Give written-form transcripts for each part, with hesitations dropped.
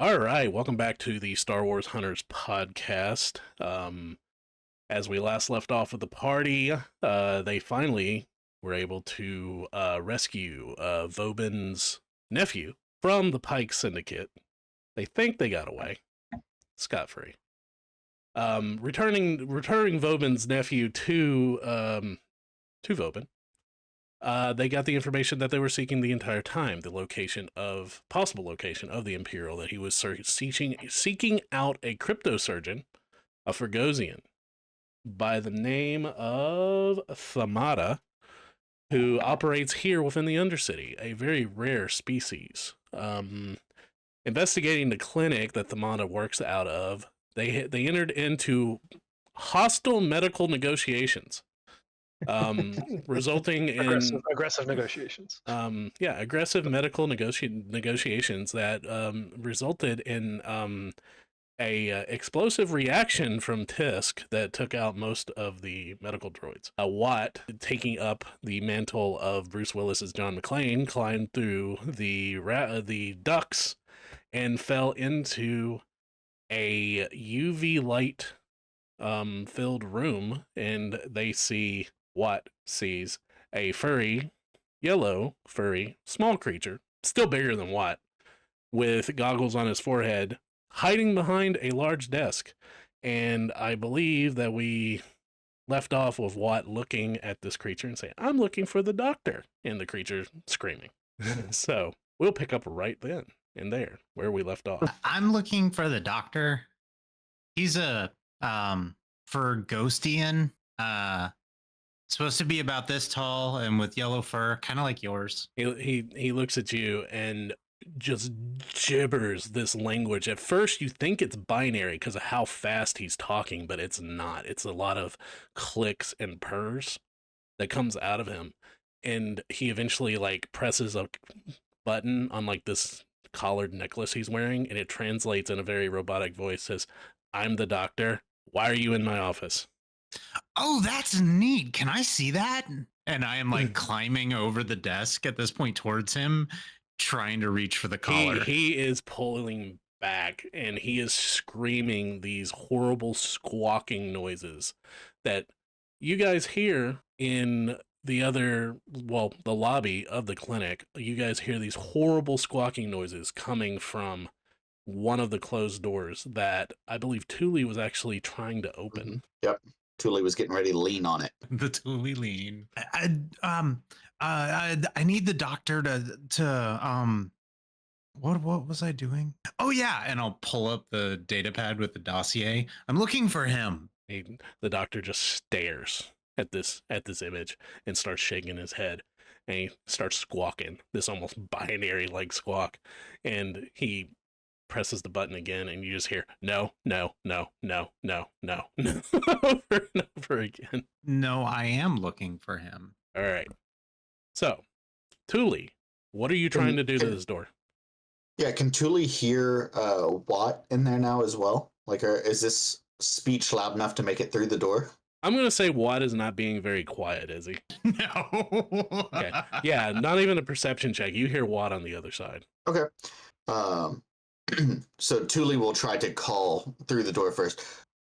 All right, welcome back to the Star Wars Hunters podcast. As we last left off with the party, they finally were able to rescue Vobin's nephew from the Pike Syndicate. They think they got away scot-free. Returning Vobin's nephew to Vobin. They got the information that they were seeking the entire time, the possible location of the Imperial, that he was seeking out a cryptosurgeon, a Fergosian, by the name of Thamada, who operates here within the Undercity, a very rare species. Investigating the clinic that Thamada works out of, they entered into hostile medical negotiations. Resulting in aggressive negotiations. Aggressive medical negotiations that resulted in a explosive reaction from Tisk that took out most of the medical droids. Watt, taking up the mantle of Bruce Willis's John McClane, climbed through the ducts and fell into a UV light filled room, and Watt sees a yellow furry, small creature, still bigger than Watt, with goggles on his forehead, hiding behind a large desk. And I believe that we left off with Watt looking at this creature and saying, "I'm looking for the doctor," and the creature screaming. So we'll pick up right then and there where we left off. I'm looking for the doctor. He's a Fergosian, supposed to be about this tall and with yellow fur, kind of like yours. He looks at you and just gibbers this language. At first you think it's binary because of how fast he's talking, but it's not. It's a lot of clicks and purrs that comes out of him. And he eventually presses a button on this collared necklace he's wearing, and it translates in a very robotic voice, says, "I'm the doctor. Why are you in my office?" Oh, that's neat. Can I see that? And I am climbing over the desk at this point towards him, trying to reach for the collar. He is pulling back, and he is screaming these horrible squawking noises that you guys hear in the lobby of the clinic. You guys hear these horrible squawking noises coming from one of the closed doors that I believe Thule was actually trying to open. Mm-hmm. Yep. Thule was getting ready to lean on it. The Thule lean. I need the doctor to what was I doing? Oh yeah, and I'll pull up the data pad with the dossier. I'm looking for him. The doctor just stares at this image and starts shaking his head, and he starts squawking this almost binary squawk, and he presses the button again, and you just hear no, no, no, no, no, no, no, over and over again. No, I am looking for him. All right. So, Thule, what are you trying to do to this door? Yeah, can Thule hear Watt in there now as well? Is this speech loud enough to make it through the door? I'm going to say Watt is not being very quiet, is he? No. Okay. Yeah, not even a perception check. You hear Watt on the other side. Okay. So Thule will try to call through the door first.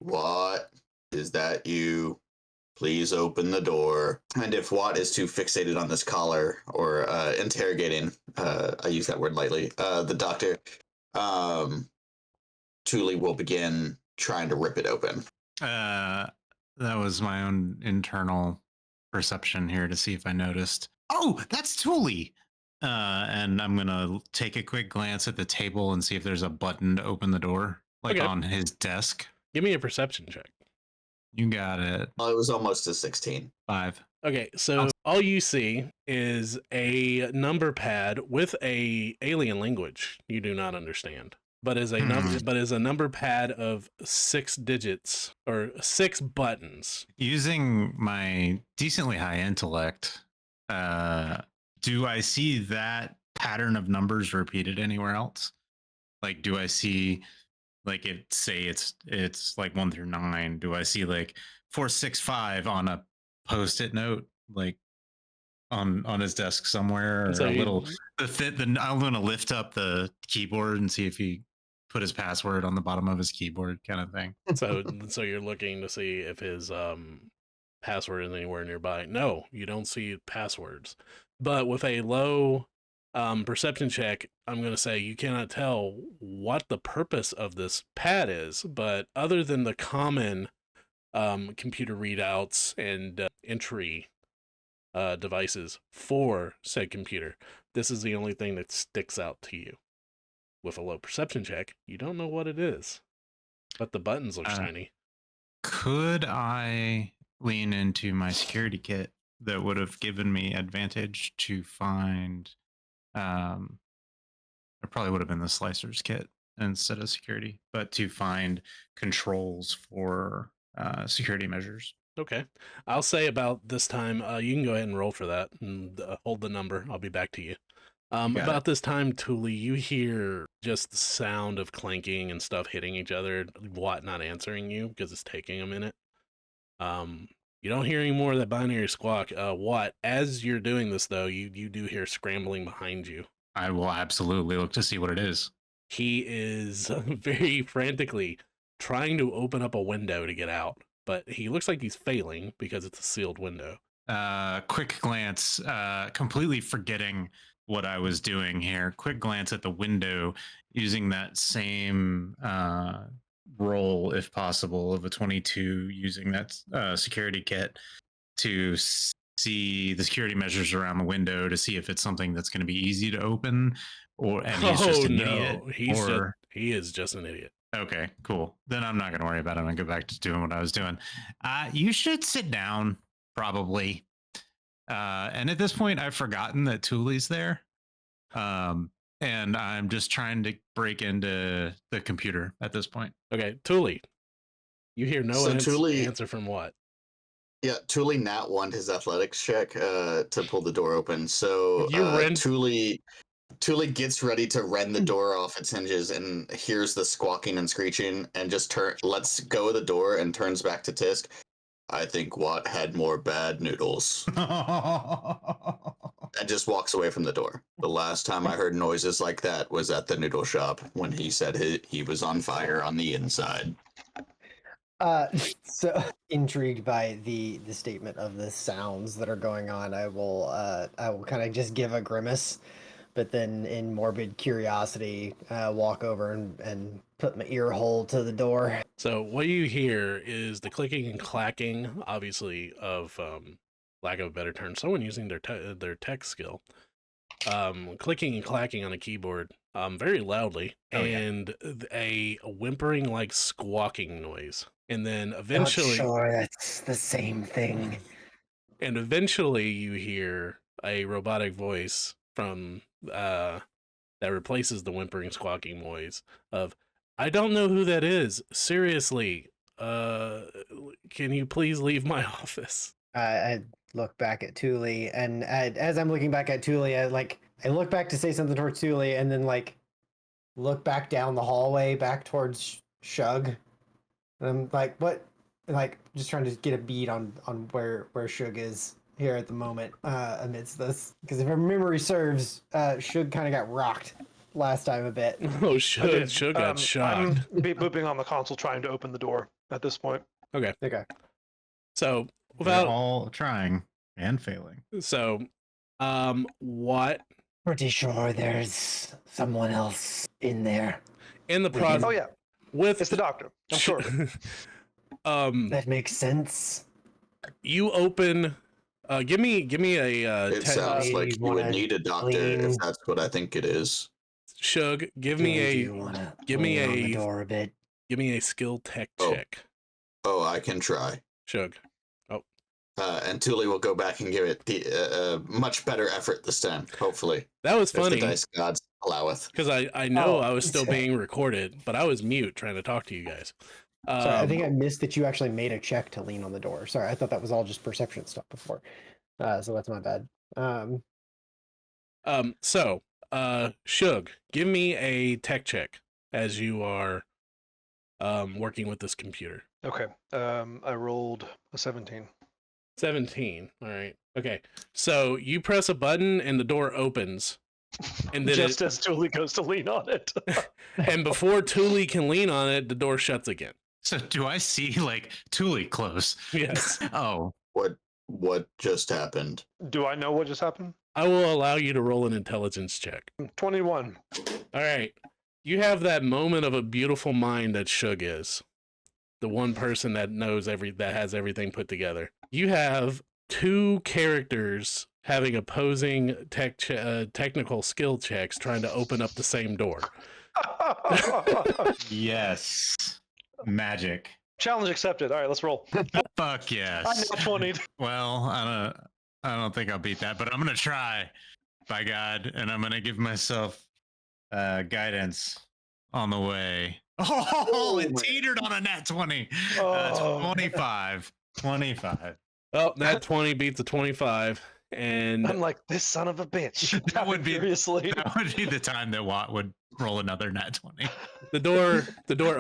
"Watt, is that you? Please open the door." And if Watt is too fixated on this collar or interrogating, I use that word lightly, the doctor, Thule will begin trying to rip it open. That was my own internal perception here to see if I noticed. Oh, that's Thule. And I'm going to take a quick glance at the table and see if there's a button to open the door, on his desk. Give me a perception check. You got it. Well, it was almost a 16. 5. Okay, so all you see is a number pad with a alien language you do not understand, but is a number pad of 6 digits or 6 buttons. Using my decently high intellect, do I see that pattern of numbers repeated anywhere else? Do I see it's 1 through 9? Do I see 465 on a post-it note on his desk somewhere, or I'm going to lift up the keyboard and see if he put his password on the bottom of his keyboard, kind of thing. So you're looking to see if his password is anywhere nearby. No, you don't see passwords. But with a low perception check, I'm going to say you cannot tell what the purpose of this pad is. But other than the common computer readouts and entry devices for said computer, this is the only thing that sticks out to you. With a low perception check, you don't know what it is, but the buttons look shiny. Could I lean into my security kit that would have given me advantage to find? It probably would have been the slicer's kit instead of security, but to find controls for security measures. Okay. I'll say about this time, you can go ahead and roll for that and hold the number. I'll be back to you. About this time, Thule, you hear just the sound of clanking and stuff hitting each other. Watt not answering you because it's taking a minute. You don't hear any more of that binary squawk. Watt, as you're doing this, though, you do hear scrambling behind you. I will absolutely look to see what it is. He is very frantically trying to open up a window to get out, but he looks like he's failing because it's a sealed window. Quick glance, completely forgetting what I was doing here. Quick glance at the window using that same roll, if possible, of a 22, using that security kit to see the security measures around the window to see if it's something that's going to be easy to open, or and he's just an idiot. He is just an idiot. Okay, cool. Then I'm not going to worry about it and go back to doing what I was doing. You should sit down, probably. And at this point, I've forgotten that Thule's there. And I'm just trying to break into the computer at this point. Okay, Thule. You hear no answer from what? Yeah, Thule nat won his athletics check to pull the door open. So Thule gets ready to rend the door off its hinges and hears the squawking and screeching and just lets go of the door and turns back to Tisk. I think Watt had more bad noodles. And just walks away from the door. The last time I heard noises like that was at the noodle shop when he said he was on fire on the inside. So intrigued by the statement of the sounds that are going on, I will kind of just give a grimace, but then in morbid curiosity, walk over and put my ear hole to the door. So what you hear is the clicking and clacking, obviously, of lack of a better term, someone using their tech skill, clicking and clacking on a keyboard, very loudly, and a whimpering like squawking noise, and then eventually, Not sure that's the same thing. And eventually, you hear a robotic voice from that replaces the whimpering squawking noise of, "I don't know who that is. Seriously, can you please leave my office?" I look back at Thule, and as I'm looking back at Thule, I look back to say something towards Thule, and then look back down the hallway back towards Shug. And I'm like, what? Just trying to get a beat on where Shug is here at the moment amidst this, because if my memory serves, Shug kind of got rocked last time a bit. Oh, Shug got shocked. I'm booping on the console trying to open the door at this point. Okay. So Without all trying and failing. So, what? Pretty sure there's someone else in there. In the process. Oh yeah, it's the doctor. I'm sure. That makes sense. You open. Give me a. It sounds like you would need a doctor if that's what I think it is. Shug, give me a door a bit. Give me a skill tech check. Oh, I can try. Shug. And Thule will go back and give it the much better effort this time, hopefully. That was If the funny. dice gods alloweth. Because I know I was still being recorded, but I was mute trying to talk to you guys. Sorry, I think I missed that you actually made a check to lean on the door. Sorry, I thought that was all just perception stuff before. So that's my bad. So, Shug, give me a tech check as you are working with this computer. Okay. I rolled a 17. 17. All right. Okay. So you press a button and the door opens, And then Just as Thule goes to lean on it. and before Thule can lean on it, the door shuts again. So do I see like Thule close? Yes. Oh, What just happened? Do I know what just happened? I will allow you to roll an intelligence check. 21. All right. You have that moment of a beautiful mind that Shug is. The one person that knows that has everything put together. You have two characters having opposing technical skill checks trying to open up the same door. yes. Magic. Challenge accepted. All right, let's roll. Fuck I yes. nat 20. Well, I don't think I'll beat that, but I'm gonna try. By God, and I'm gonna give myself guidance on the way. Oh, it teetered on a nat 20. Oh. 25. 25. Oh, that 20 beats the 25. And I'm like, this son of a bitch. That would be- Furiously. That would be the time that Watt would roll another nat 20. the door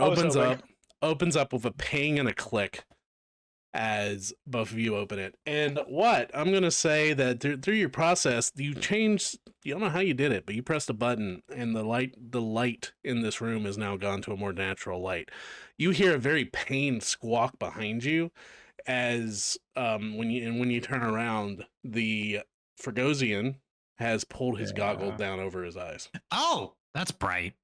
I was opens up with a ping and a click as both of you open it. And what I'm gonna say that through your process, you don't know how you did it, but you pressed a button and the light in this room has now gone to a more natural light. You hear a very pained squawk behind you as when you turn around, the Fergosian has pulled his goggles down over his eyes. Oh, that's bright.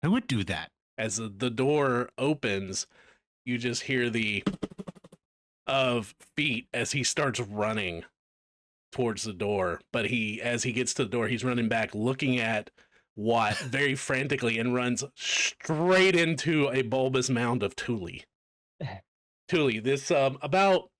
Who would do that? As the door opens, you just hear the of feet as he starts running towards the door. But as he gets to the door, he's running back, looking at Watt very frantically, and runs straight into a bulbous mound of Thule. Thule, this about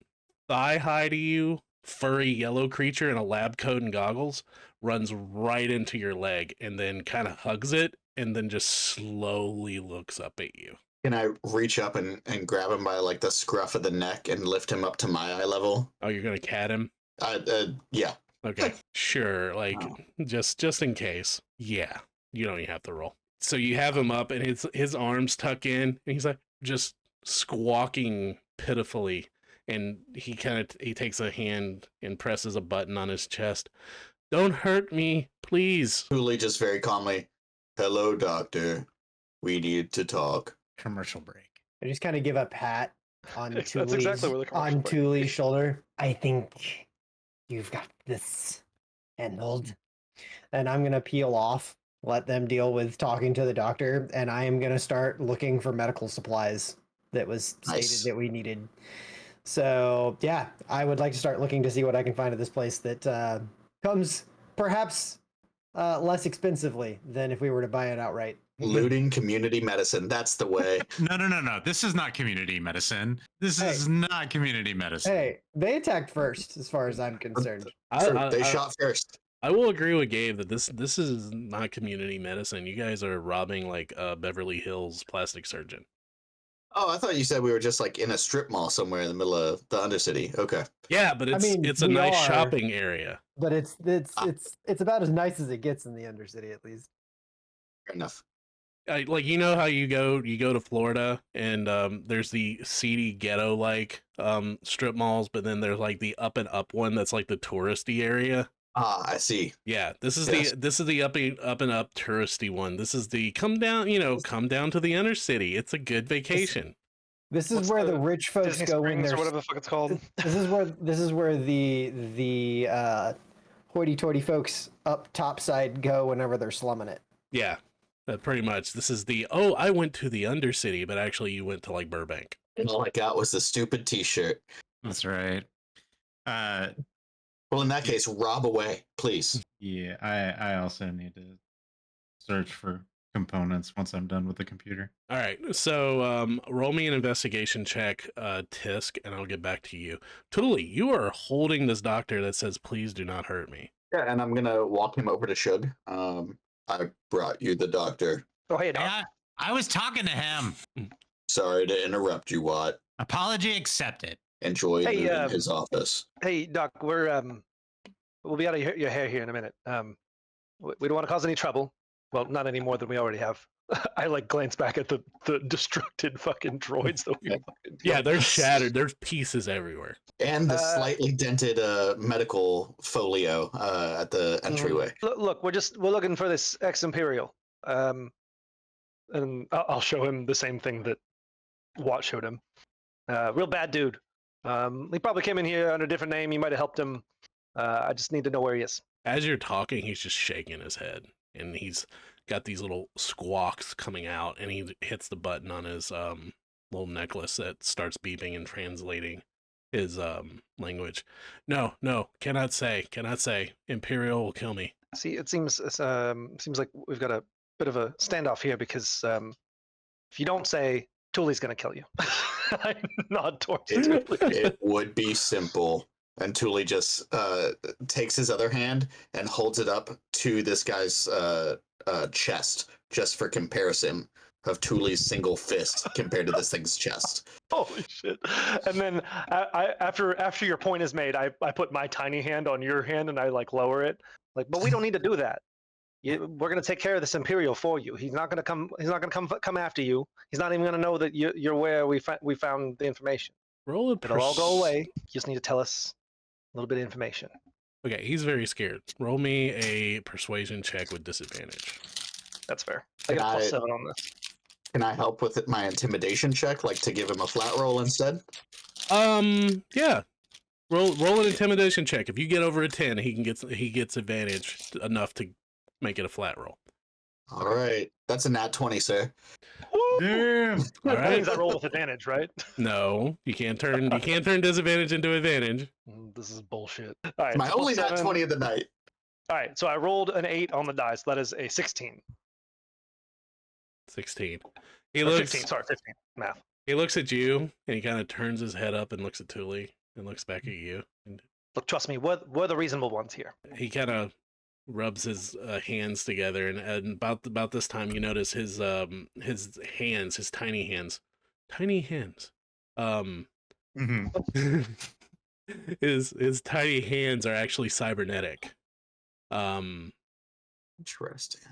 thigh high to you, furry yellow creature in a lab coat and goggles, runs right into your leg and then kind of hugs it and then just slowly looks up at you. Can I reach up and grab him by like the scruff of the neck and lift him up to my eye level? Oh, you're gonna cat him? Yeah. Okay, sure. Like just in case. Yeah, you don't even have to roll. So you have him up, and his arms tuck in, and he's like just squawking pitifully. And he takes a hand and presses a button on his chest. Don't hurt me, please. Thule just very calmly. Hello, doctor. We need to talk. Commercial break. I just kind of give a pat on That's Thule's, exactly where the commercial on break Thule's shoulder. I think you've got this handled. And I'm going to peel off, let them deal with talking to the doctor, and I am going to start looking for medical supplies that was stated Nice. that we needed. So, yeah, I would like to start looking to see what I can find at this place that comes perhaps less expensively than if we were to buy it outright. Looting community medicine. That's the way. No. This is not community medicine. This Hey. is not community medicine. Hey, they attacked first, as far as I'm concerned. True, they shot first. I will agree with Gabe that this is not community medicine. You guys are robbing like a Beverly Hills plastic surgeon. Oh, I thought you said we were just like in a strip mall somewhere in the middle of the Undercity. Okay. Yeah, but it's a we nice are, shopping area. But it's about as nice as it gets in the Undercity, at least. Fair enough. Like, you know how you go to Florida and there's the seedy ghetto like strip malls, but then there's like the up and up one that's like the touristy area. Ah, I see. Yeah, this is Yes. the up and up touristy one. This is the come down to the Undercity. It's a good vacation. This is What's where the the rich folks Disney go when Springs they're or whatever the fuck it's called. this is where the hoity-toity folks up top side go whenever they're slumming it. Yeah, pretty much. This is I went to the Undercity, but actually you went to like Burbank. And all I got was the stupid T-shirt. That's right. Well, in that case, rob away, please. Yeah, I also need to search for components once I'm done with the computer. All right, so roll me an investigation check, Tisk, and I'll get back to you. Thule, you are holding this doctor that says, "Please do not hurt me." Yeah, and I'm gonna walk him over to Shug. I brought you the doctor. Oh, hey, Doc. Yeah, I was talking to him. Sorry to interrupt you, Watt. Apology accepted. Enjoy Hey, looting his office. Hey, Doc, we'll be out of your hair here in a minute. We don't want to cause any trouble. Well, not any more than we already have. I like glance back at the destructed fucking droids that we fucking Yeah, they're killed. shattered. There's pieces everywhere. And the Uh, slightly dented medical folio at the entryway. Look, we're looking for this ex Imperial, and I'll show him the same thing that Watt showed him. Real bad dude. He probably came in here under a different name. You might have helped him. I just need to know where he is. As you're talking, he's just shaking his head, and he's got these little squawks coming out, and he hits the button on his little necklace that starts beeping and translating his language. No, cannot say. Imperial will kill me. See, it seems like we've got a bit of a standoff here because if you don't say, Thule's going to kill you. I nod towards Thule. It would be simple. And Thule just takes his other hand and holds it up to this guy's chest, just for comparison of Thule's single fist compared to this thing's chest. Holy shit! And then after your point is made, I put my tiny hand on your hand and I like lower it. Like, but we don't need to do that. We're gonna take care of this Imperial for you. He's not gonna come. He's not gonna come after you. He's not even gonna know that you're where we found the information. Roll a It'll all go away. You just need to tell us a little bit of information. Okay, he's very scared. Roll me a persuasion check with disadvantage. That's fair. I got a +7 on this. Can I help with my intimidation check, like to give him a flat roll instead? Yeah. Roll an intimidation check. If you get over a 10, he gets advantage enough to make it a flat roll. All right, that's a nat 20, sir. Damn. All That right. means I roll with advantage, right? No, you can't turn disadvantage into advantage. This is bullshit. All right, My so only nat +7. 20 of the night. All right, so I rolled an 8 on the dice. That is a 16. 16. Or 15, sorry, 15. Math. He looks at you and he kind of turns his head up and looks at Thule and looks back at you. And Look, trust me, we're the reasonable ones here. he kind of rubs his hands together, and about this time you notice his hands, his tiny hands, Mhm. his tiny hands are actually cybernetic. Interesting.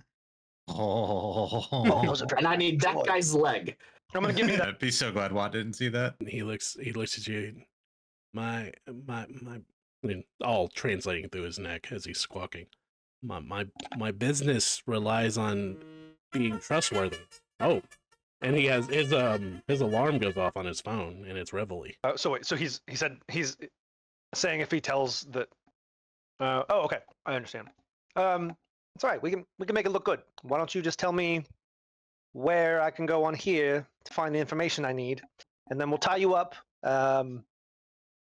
Oh, Those are And I need that Droid. guy's leg. I'm gonna give you that. I'd be so glad Watt didn't see that. He looks at you. My I mean, all translating through his neck as he's squawking. My business relies on being trustworthy. Oh, and he has his alarm goes off on his phone, and it's Reveille. So wait, so he said he's saying if he tells that. Oh, okay, I understand. It's all right. We can make it look good. Why don't you just tell me where I can go on here to find the information I need, and then we'll tie you up.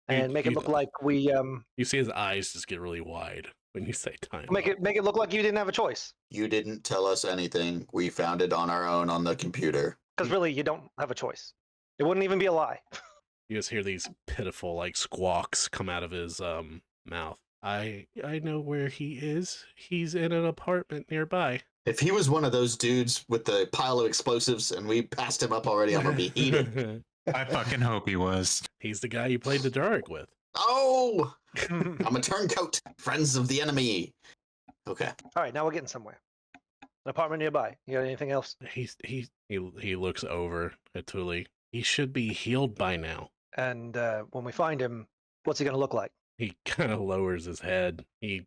And make it look like we You see his eyes just get really wide when you say time. make it look like you didn't have a choice. You didn't tell us anything. We found it on our own on the computer. Because really, you don't have a choice. It wouldn't even be a lie. You just hear these pitiful like squawks come out of his mouth. I know where he is. He's in an apartment nearby. If he was one of those dudes with the pile of explosives and we passed him up already, I'm gonna be heated. I fucking hope he was. He's the guy you played the Dark with. Oh, I'm a turncoat. Friends of the enemy. Okay. All right, now we're getting somewhere. An apartment nearby. You got anything else? He looks over at Thule. He should be healed by now. And when we find him, what's he gonna look like? He kind of lowers his head. He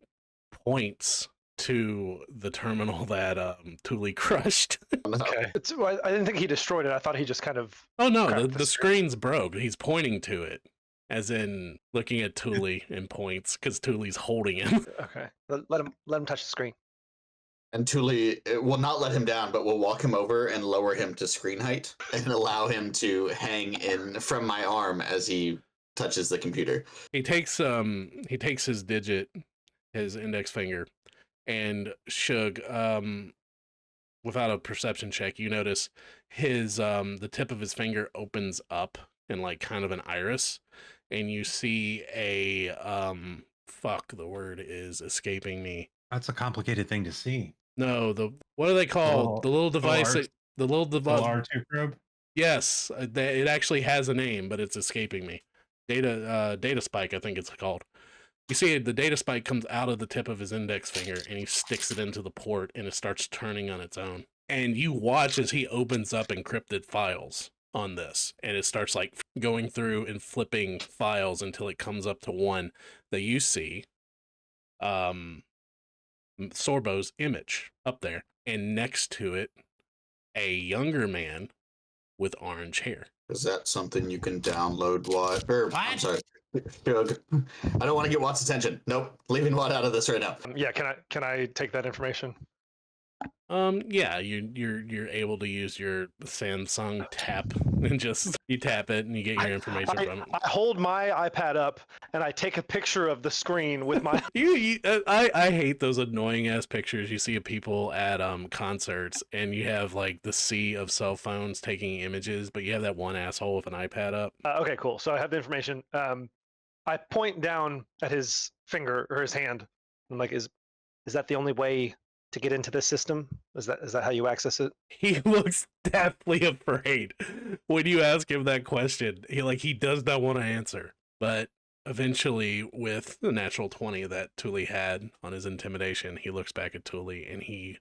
points to the terminal that Thule crushed. Okay. I didn't think he destroyed it. I thought he just kind of. Oh no, Crap, the the screen's broke. He's pointing to it, as in looking at Thule and points because Thule's holding him. Okay. Let him touch the screen. And Thule will not let him down, but will walk him over and lower him to screen height and allow him to hang in from my arm as he touches the computer. He takes his digit, his index finger, and Shug, without a perception check, you notice his the tip of his finger opens up in like kind of an iris, and you see a fuck, the word is escaping me. That's a complicated thing to see. No, what are they called? The little device R- that the little The device. R2 probe. Yes, it actually has a name, but it's escaping me. Data spike, I think it's called. You see, the data spike comes out of the tip of his index finger, and he sticks it into the port, and it starts turning on its own. And you watch as he opens up encrypted files on this, and it starts like going through and flipping files until it comes up to one that you see Sorbo's image up there, and next to it a younger man with orange hair. Is that something you can download, Watt? I'm What? sorry, Shug. I don't want to get Watt's attention. Nope, leaving Watt out of this right now. Yeah, can I take that information? Yeah, you're able to use your Samsung tap and just you tap it and you get your information from it. I hold my iPad up and I take a picture of the screen with my. I hate those annoying ass pictures you see of people at concerts, and you have like the sea of cell phones taking images, but you have that one asshole with an iPad up. Okay, cool. So I have the information. I point down at his finger or his hand. I'm like, is that the only way to get into this system? Is that how you access it? He looks deathly afraid when you ask him that question. He does not want to answer, but eventually, with the natural 20 that Thule had on his intimidation, he looks back at Thule and he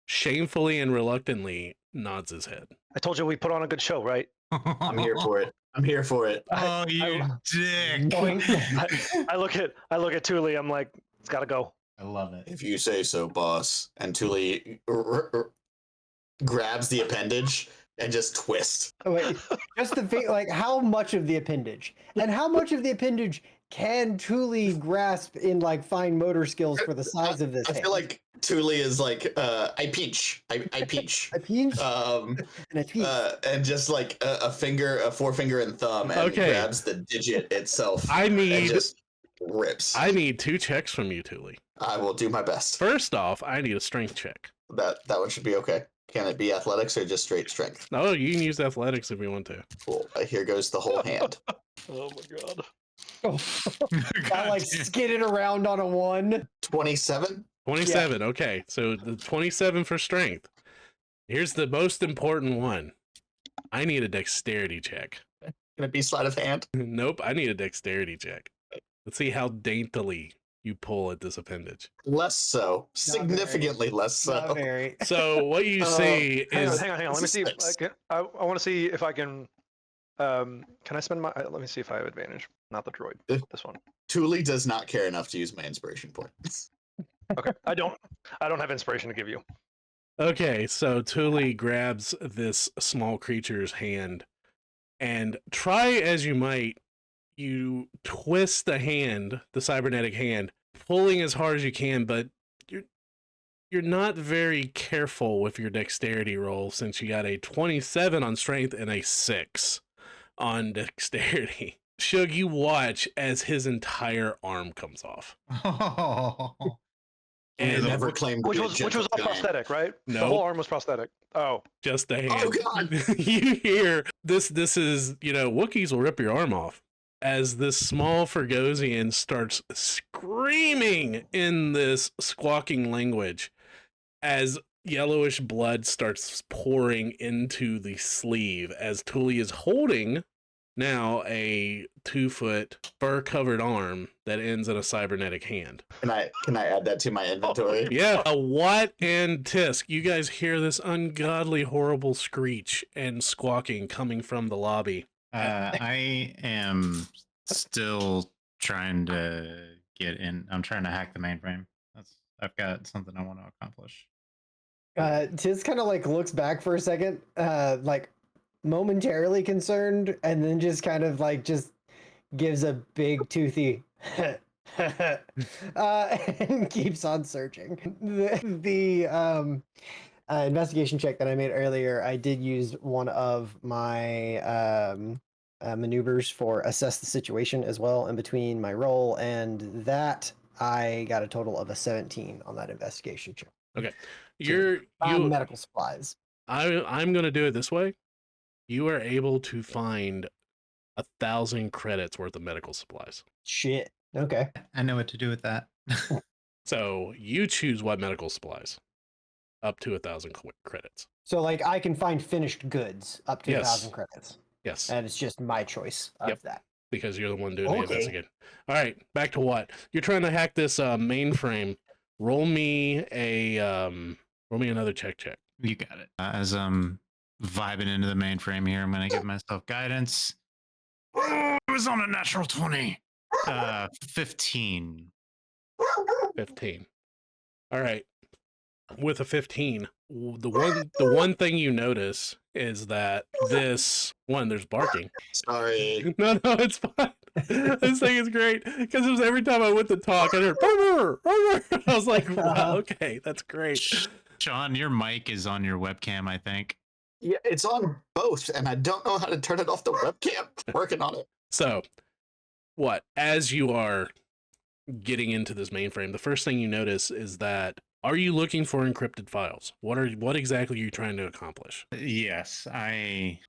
shamefully and reluctantly nods his head. I told you we put on a good show, right? I'm here for it. I'm here for it. Oh, you dick. Boink. I look at Thule. I'm like, it's got to go. I love it. If you say so, boss. And Thule grabs the appendage and just twists. Oh, wait, just the thing, like how much of the appendage, and how much of the appendage can Thule grasp in like fine motor skills for the size of this? I feel like Thule is like, I peach. I peach. a pinch Um, and a tweet. and just like a forefinger and thumb, and Okay. grabs the digit itself I and need just rips. I need 2 checks from you, Thule. I will do my best. First off, I need a strength check. That one should be okay. Can it be athletics or just straight strength? Oh, you can use athletics if you want to. Cool. Here goes the whole hand. Oh my god. I like skidded around on a 1. 27. 27. Okay, so the 27 for strength. Here's the most important one. I need a dexterity check. Can it be sleight of hand? Nope, I need a dexterity check. Let's see how daintily you pull at this appendage. Less so. Significantly less so. Not very. So what you see Hang is on. Let me see. Six. I want to see if I can. Can I spend my? Let me see if I have advantage. Not the droid. This one. Thule does not care enough to use my inspiration point. Okay. I don't have inspiration to give you. okay. So Thule grabs this small creature's hand, and try as you might, you twist the hand, the cybernetic hand, pulling as hard as you can, but you're not very careful with your dexterity roll since you got a 27 on strength and a 6 on dexterity. Shug, you watch as his entire arm comes off. And And never claimed to Which be a was all gentle giant. prosthetic, right? No. The whole arm was prosthetic. Oh. just the hand. Oh god! You hear this is, Wookiees will rip your arm off as this small Fergosian starts screaming in this squawking language as yellowish blood starts pouring into the sleeve as Thule is holding now a 2-foot fur-covered arm that ends in a cybernetic hand. Can I add that to my inventory? Yeah, Watt and Tisk, you guys hear this ungodly, horrible screech and squawking coming from the lobby. I am still trying to get in. I'm trying to hack the mainframe. I've got something I want to accomplish. Tiz kind of like looks back for a second, like momentarily concerned, and then just kind of like just gives a big toothy and keeps on searching. The investigation check that I made earlier, I did use one of my maneuvers for assess the situation as well in between my roll, and that I got a total of a 17 on that investigation check. Medical supplies. I'm gonna do it this way. You are able to find 1,000 credits worth of medical supplies. Shit. Okay. I know what to do with that. So you choose what medical supplies. Up to 1,000 credits. So like I can find finished goods up to Yes. 1,000 credits, Yes, and it's just my choice of Yep. that. because you're the one doing the Okay. investigating. All right, back to what you're trying to hack this mainframe. Roll me another check. You got it. As I'm vibing into the mainframe here, I'm going to give myself guidance. Oh, it was on a natural 20. 15. 15. All right. With a 15, the one thing you notice is that there's barking. Sorry. No, it's fine. This thing is great because it was every time I went to talk, I heard "Brr, brr, brr." I was like, wow, okay, that's great. Sean, your mic is on your webcam, I think. Yeah, it's on both, and I don't know how to turn it off the webcam. Working on it. So, as you are getting into this mainframe, the first thing you notice is that, are you looking for encrypted files? What exactly are you trying to accomplish? Yes, I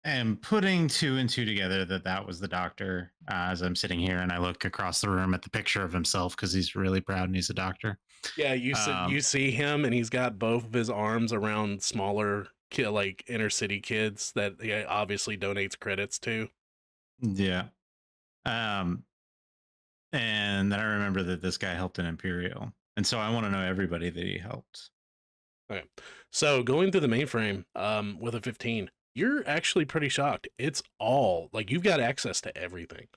am putting 2 and 2 together that was the doctor as I'm sitting here and I look across the room at the picture of himself because he's really proud and he's a doctor. Yeah, you see him and he's got both of his arms around smaller like inner city kids that he obviously donates credits to. Yeah. And then I remember that this guy helped an Imperial. And so I want to know everybody that he helped. Okay. So going through the mainframe with a 15, you're actually pretty shocked. It's all like you've got access to everything,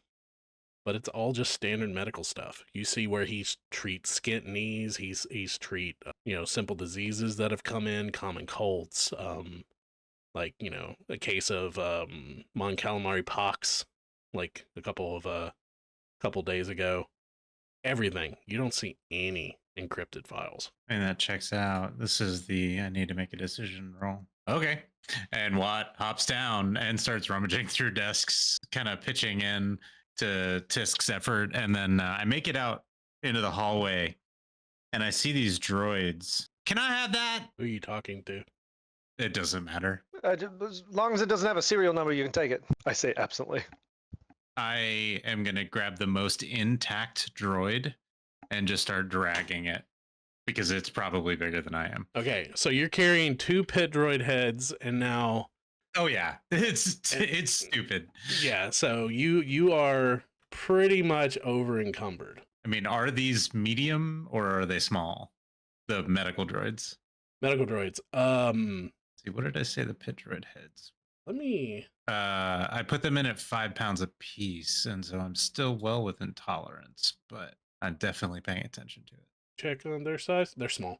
but it's all just standard medical stuff. You see where he's treat skint knees, he's treat simple diseases that have come in, common colds, like a case of Mon Calamari pox, like a couple days ago. Everything. You don't see any encrypted files. And that checks out. This is the I need to make a decision roll. Okay. And Watt hops down and starts rummaging through desks, kind of pitching in to Tisk's effort. And then I make it out into the hallway and I see these droids. Can I have that? Who are you talking to? It doesn't matter. As long as it doesn't have a serial number, you can take it. I say absently. I am going to grab the most intact droid and just start dragging it because it's probably bigger than I am. Okay, so you're carrying 2 pit droid heads and now... Oh yeah, it's stupid. Yeah, so you are pretty much over encumbered. I mean, are these medium or are they small? The medical droids. Medical droids. See, what did I say? The pit droid heads. Let me. I put them in at 5 pounds a piece, and so I'm still well within tolerance, but I'm definitely paying attention to it. Check on their size. They're small.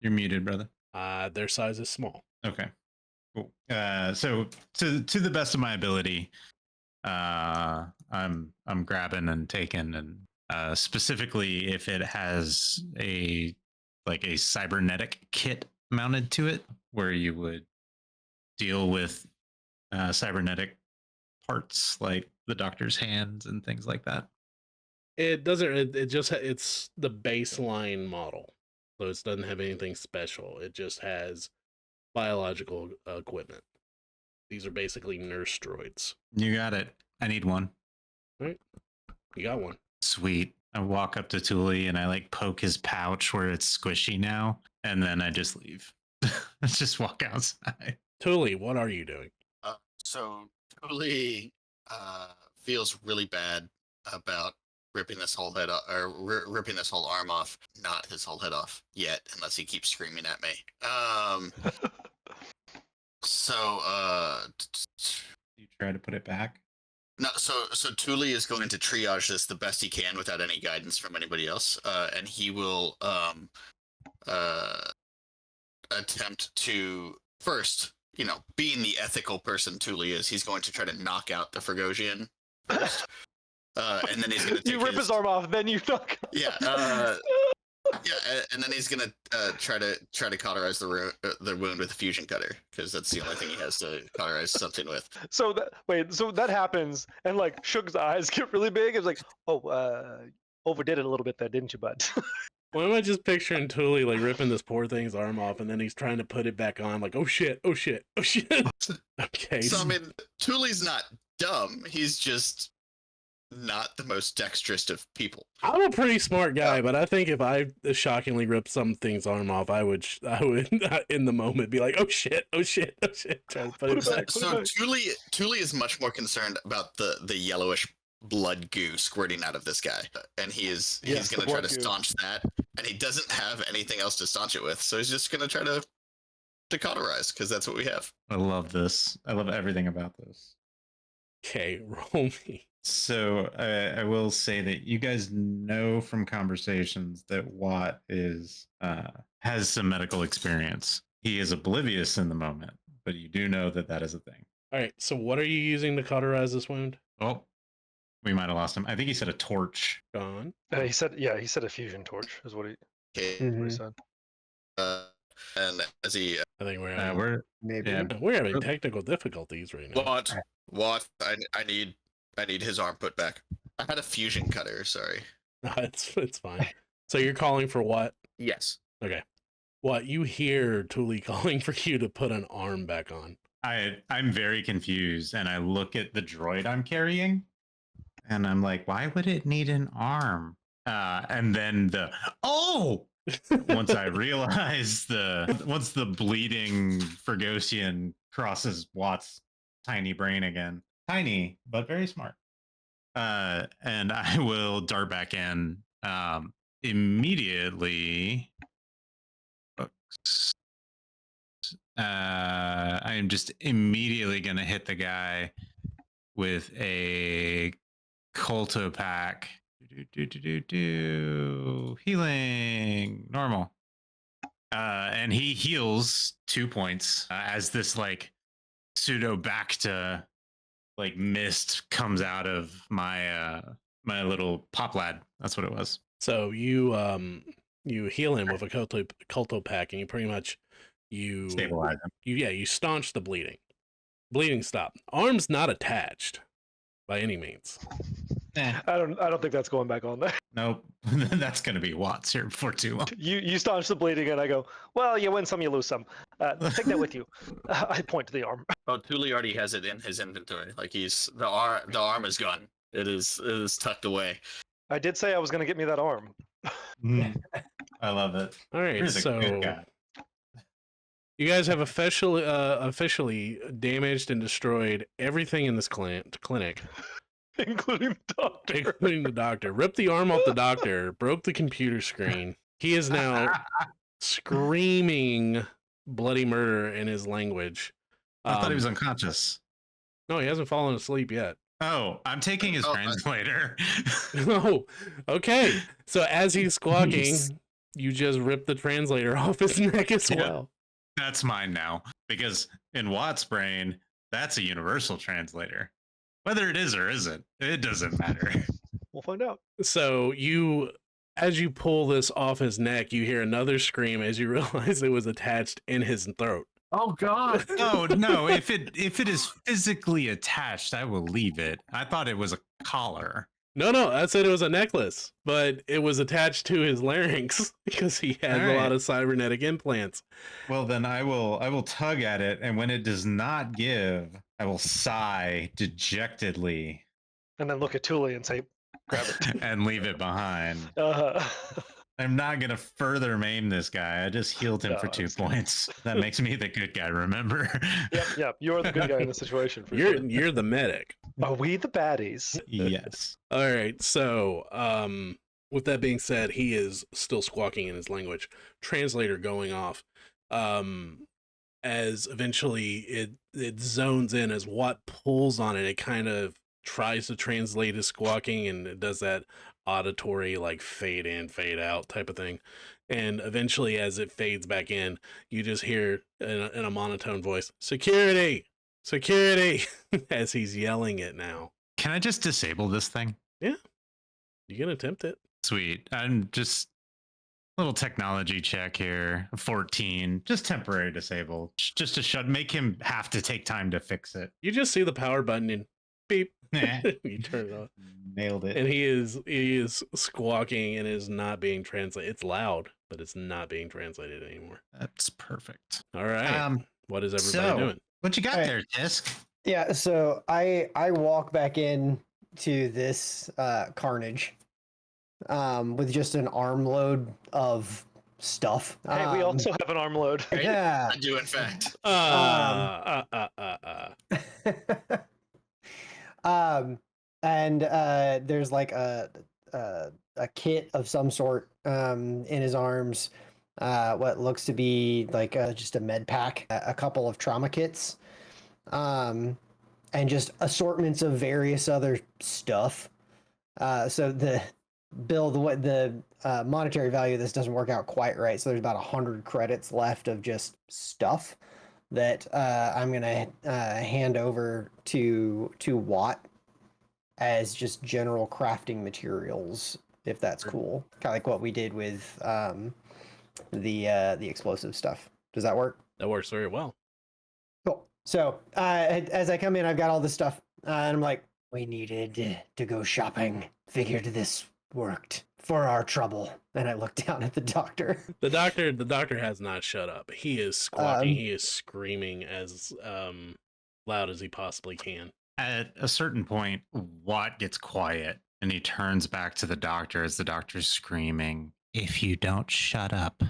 You're muted, brother. Their size is small. Okay. Cool. So to the best of my ability, I'm grabbing and taking, and specifically if it has a cybernetic kit mounted to it, where you would deal with cybernetic parts like the doctor's hands and things like that. It doesn't. It's the baseline model, so it doesn't have anything special. It just has biological equipment. These are basically nurse droids. You got it. I need one. All right, you got one. Sweet. I walk up to Thule and I poke his pouch where it's squishy now, and then I just leave. I just walk outside. Thule, what are you doing? So Thule feels really bad about ripping this whole head off, or ripping this whole arm off. Not his whole head off yet, unless he keeps screaming at me. You try to put it back? No, so Thule is going to triage this the best he can without any guidance from anybody else, and he will attempt to first, being the ethical person Thule is, he's going to try to knock out the Fragosian first, and then he's going to you rip his arm off, then you knock. Yeah. And then he's gonna try to cauterize the wound with a fusion cutter, because that's the only thing he has to cauterize something with. So that happens, and Shug's eyes get really big. It's like, overdid it a little bit there, didn't you, bud? Why am I just picturing Thule ripping this poor thing's arm off, and then he's trying to put it back on, like, oh shit. Okay. So I mean, Thule's not dumb. He's just not the most dexterous of people. I'm a pretty smart guy, but I think if I shockingly ripped something's arm off, I would in the moment be like, oh shit. Try to put it back. So Thule is much more concerned about the yellowish blood goo squirting out of this guy, and he's going to try to staunch that and he doesn't have anything else to staunch it with, so he's just gonna try to cauterize because that's what we have. I love this. I love everything about this. Okay, roll me. So I will say that you guys know from conversations that Watt is has some medical experience. He is oblivious in the moment, but you do know that that is a thing. All right, so what are you using to cauterize this wound? Oh, we might have lost him. I think he said a torch. Gone. He said a fusion torch is what he, Okay, what he said. and as he I think we're having, We're Maybe. yeah, we're having technical difficulties right now. What I need his arm put back. I had a fusion cutter. Sorry. It's fine. So you're calling for what? Yes. Okay. What you hear Thule calling for you to put an arm back on. I'm very confused, and I look at the droid I'm carrying, and I'm like, why would it need an arm? And then once I realize once the bleeding Fergosian crosses Watt's tiny brain again, tiny but very smart, and I will dart back in immediately. I am just immediately going to hit the guy with a Colto pack. Healing normal. And he heals 2 points as this like pseudo Bacta like mist comes out of my my little pop lad. That's what it was. So you heal him with a Colto pack, and you pretty much Stabilize him. you staunch the bleeding. Bleeding stopped. Arm's not attached by any means. I don't think that's going back on there. Nope. That's going to be Watts here for too long. You staunch the bleeding, and I go, well, you win some, you lose some. Take that with you. I point to the arm. Oh, Thule already has it in his inventory. Like the arm is gone. It is tucked away. I did say I was going to get me that arm. I love it. All right, Here's a so good guy. you guys have officially damaged and destroyed everything in this clinic, Including the doctor. including the doctor. Ripped the arm off the doctor, broke the computer screen. He is now screaming bloody murder in his language. I thought he was unconscious. No, he hasn't fallen asleep yet. Oh, I'm taking his translator. Oh, okay. So as he's squawking, you just rip the translator off his neck as Yeah. well. That's mine now. Because in Watt's brain, that's a universal translator. Whether it is or isn't, it doesn't matter. We'll find out. So as you pull this off his neck, you hear another scream as you realize it was attached in his throat. Oh God! No. If it is physically attached, I will leave it. I thought it was a collar. No, I said it was a necklace, but it was attached to his larynx because he had a lot of cybernetic implants. Well, then I will tug at it, and when it does not give, I will sigh dejectedly And then look at Thule and say, grab it. and leave it behind. Uh, I'm not gonna further maim this guy. I just healed him No, for 2 it's- points. That makes me the good guy, remember? yep. You're the good guy in the situation. For You're sure. you're the medic. Are we the baddies? Yes. All right. So, with that being said, he is still squawking in his language. Translator going off. As eventually it zones in as Watt pulls on it. It kind of tries to translate his squawking, and it does that auditory like fade in, fade out type of thing. And eventually, as it fades back in, you just hear in a monotone voice, "Security, security!" as he's yelling it now. Can I just disable this thing? You can attempt it. Sweet. I'm just little technology check here. 14, just temporary disable, just to make him have to take time to fix it. You just see the power button and beep. Nah. You turn it on, Nailed it. and he is squawking and is not being translated. It's loud, but it's not being translated anymore. That's perfect. All right. What is everybody so- doing? What you got Alright. there, Tisk? Yeah, so I walk back in to this carnage with just an armload of stuff. Hey, we also have an arm load. Yeah. I do, in fact. And there's like a a kit of some sort in his arms. What looks to be like just a med pack, a couple of trauma kits, and just assortments of various other stuff. So the monetary value of this doesn't work out quite right. So there's about 100 credits left of just stuff that I'm gonna hand over to Watt as just general crafting materials, if that's cool. Kind of like what we did with the explosive stuff. Does that work? That works very well. Cool. So as I come in, I've got all this stuff, and I'm like, we needed to go shopping. Figured this worked for our trouble. And I look down at the doctor. The doctor has not shut up. He is squawking. He is screaming as loud as he possibly can. At a certain point, Watt gets quiet and he turns back to the doctor as the doctor's screaming, "If you don't shut up,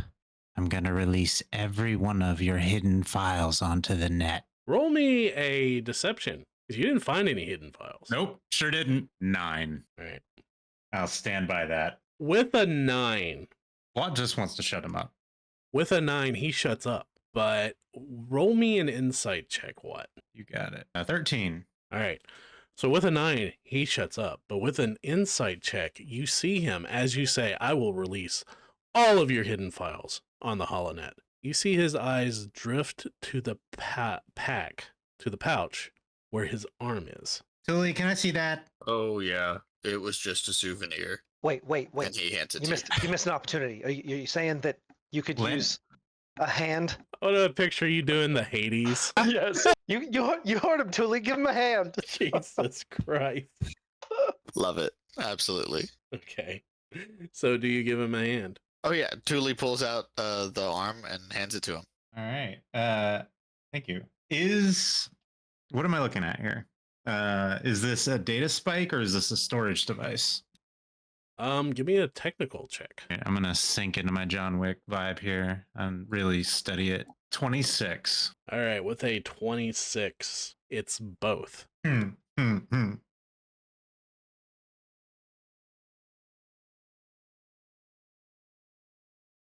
I'm going to release every one of your hidden files onto the net." Roll me a deception, because you didn't find any hidden files. Nope, sure didn't. 9. All right. I'll stand by that. With a 9, Watt just wants to shut him up. he shuts up. But roll me an insight check, Watt. You got it. 13. All right. So with a 9, he shuts up. But with an insight check, you see him as you say, "I will release all of your hidden files on the HoloNet." You see his eyes drift to the to the pouch where his arm is. Tully, can I see that? Oh yeah, it was just a souvenir. Wait. And he hands it You to missed, you missed an opportunity. Are you saying that you could What? use a hand? I want to picture you doing the Hades. Yes. You heard him, Tully. Give him a hand. Jesus Christ. Love it. Absolutely. Okay. So do you give him a hand? Oh yeah, Thule pulls out the arm and hands it to him. All right. Thank you. What am I looking at here? Is this a data spike or is this a storage device? Give me a technical check. Okay, I'm gonna sink into my John Wick vibe here and really study it. 26. All right, with a 26, it's both.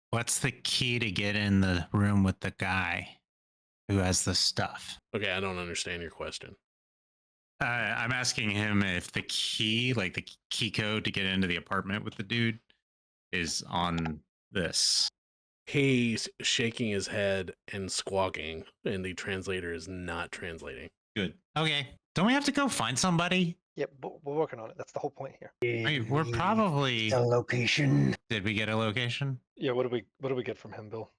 What's the key to get in the room with the guy who has the stuff? Okay, I don't understand your question. I'm asking him if the key, like the key code to get into the apartment with the dude, is on this. He's shaking his head and squawking, and the translator is not translating. Good. Okay. Don't we have to go find somebody? Yep, we're working on it. That's the whole point here. We're probably. the location. Did we get a location? Yeah. What do we get from him, Bill?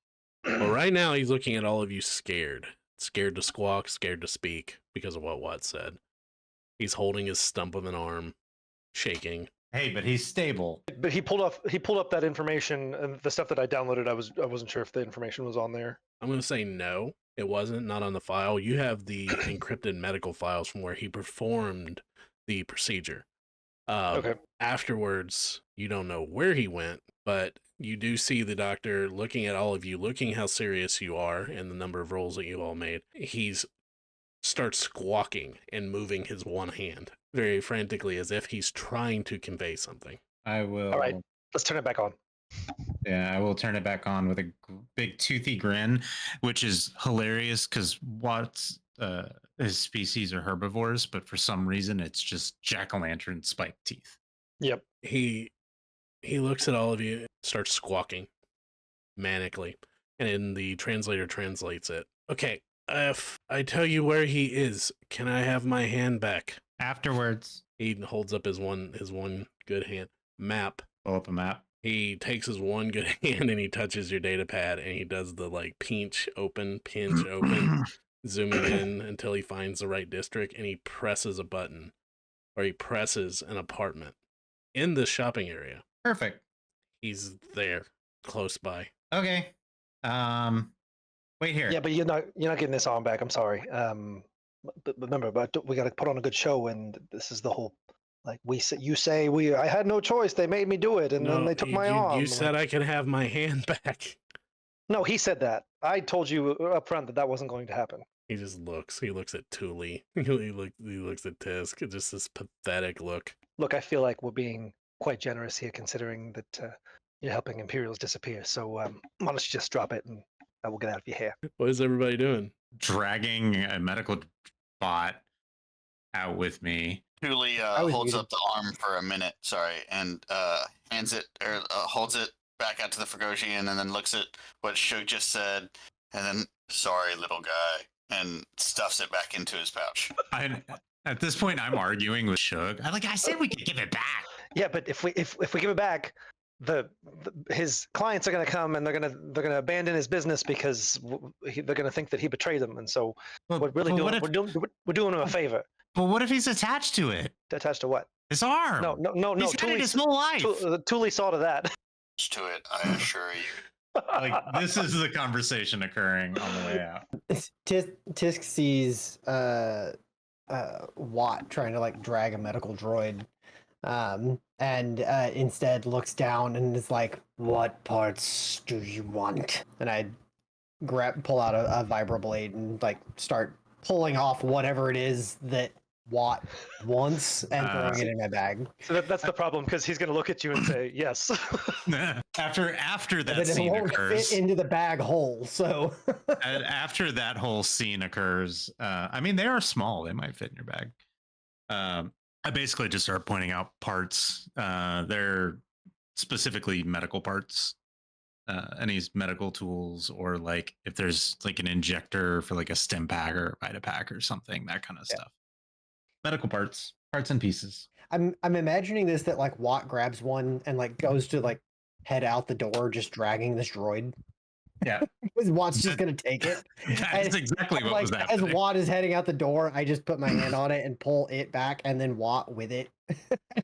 Well, right now he's looking at all of you scared. Scared to squawk, scared to speak because of what Watt said. He's holding his stump of an arm, shaking. Hey, but he's stable. But he pulled up that information and the stuff that I downloaded. I wasn't sure if the information was on there. I'm going to say no, it wasn't, not on the file. You have the encrypted medical files from where he performed the procedure. Okay. Afterwards, you don't know where he went, but you do see the doctor looking at all of you, looking how serious you are and the number of rolls that you all made. He's starts squawking and moving his one hand very frantically as if he's trying to convey something. I will. All right. Let's turn it back on. Yeah, I will turn it back on with a big toothy grin, which is hilarious because Watt's his species are herbivores, but for some reason it's just jack-o'-lantern spiked teeth. Yep. He looks at all of you, starts squawking manically, and then the translator translates it. Okay, if I tell you where he is, can I have my hand back? Afterwards, He holds up his one good hand. Map. pull up a map. He takes his one good hand and he touches your data pad and he does the like pinch open, zooming in until he finds the right district, and he presses a button, or he presses an apartment in the shopping area. Perfect. He's there, close by. Okay. Wait here. Yeah, but you're not getting this arm back. I'm sorry. But remember, we got to put on a good show, and this is the whole. Like I had no choice. They made me do it, and then they took my arm. You said I can have my hand back. No, he said that. I told you up front that wasn't going to happen. He just looks. He looks at Thule. He looks at Tisk. Just this pathetic look. Look, I feel like we're being quite generous here, considering that you're helping Imperials disappear. So why don't you just drop it and I will get out of your hair. What is everybody doing? Dragging a medical bot out with me. Thule was holds muted. up the arm for a minute, and hands it or holds it back out to the Fragosian, and then looks at what Shug just said, and then sorry, little guy, and stuffs it back into his pouch. At this point, I'm arguing with Shug. I said we could give it back. Yeah, but if we give it back, his clients are going to come and they're going to abandon his business because they're going to think that he betrayed them, and so we're doing him a favor. But what if he's attached to it? Attached to what? His arm. No. He's had it his whole life. Thule saw to that. To it, I assure you. This is the conversation occurring on the way out. Tisk sees Watt trying to drag a medical droid, and instead looks down and is like, "What parts do you want?" And I pull out a vibroblade and start pulling off whatever it is that Watt wants and throwing it in my bag. So that's the problem, because he's going to look at you and say yes. After that But it scene won't occurs, fit into the bag hole. So after that whole scene occurs, they are small. They might fit in your bag. I basically just start pointing out parts. They're specifically medical parts. Any medical tools, or if there's an injector for a stim pack or a Vitapack or something, that kind of stuff. Medical parts and pieces. I'm imagining this that Watt grabs one and goes to head out the door, just dragging this droid. Yeah. Watt's just gonna take it. That's exactly what was happening. As Watt is heading out the door, I just put my hand on it and pull it back, and then Watt with it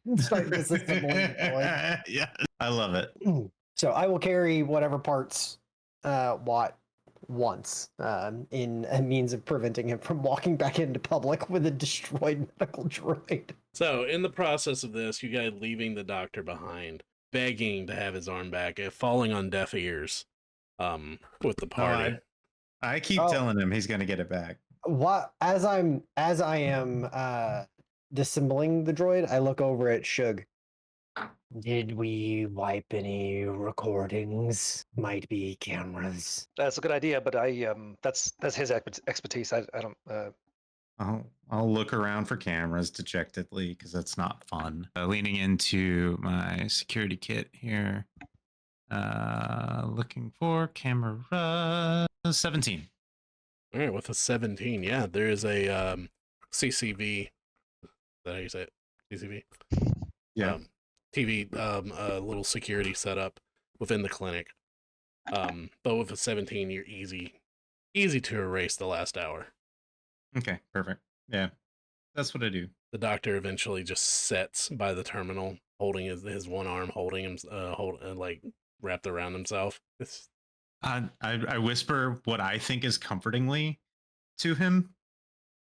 and start disassembling the droid. Yeah, I love it. So I will carry whatever parts Watt wants in a means of preventing him from walking back into public with a destroyed medical droid. So, in the process of this, you guys leaving the doctor behind, begging to have his arm back, falling on deaf ears with the party. I keep telling him he's going to get it back. As I am disassembling the droid, I look over at Shug. Did we wipe any recordings? Might be cameras. That's a good idea, but that's his expertise. I don't. I'll look around for cameras dejectedly because that's not fun. Leaning into my security kit here. Looking for camera 17. All right, with a 17, yeah, there is a CCV. Is that how you say it? CCV? Yeah. TV, a little security setup within the clinic. But with a 17, you're easy to erase the last hour. Okay, perfect. Yeah, that's what I do. The doctor eventually just sits by the terminal, holding his one arm, holding him, wrapped around himself. I whisper what I think is comfortingly to him.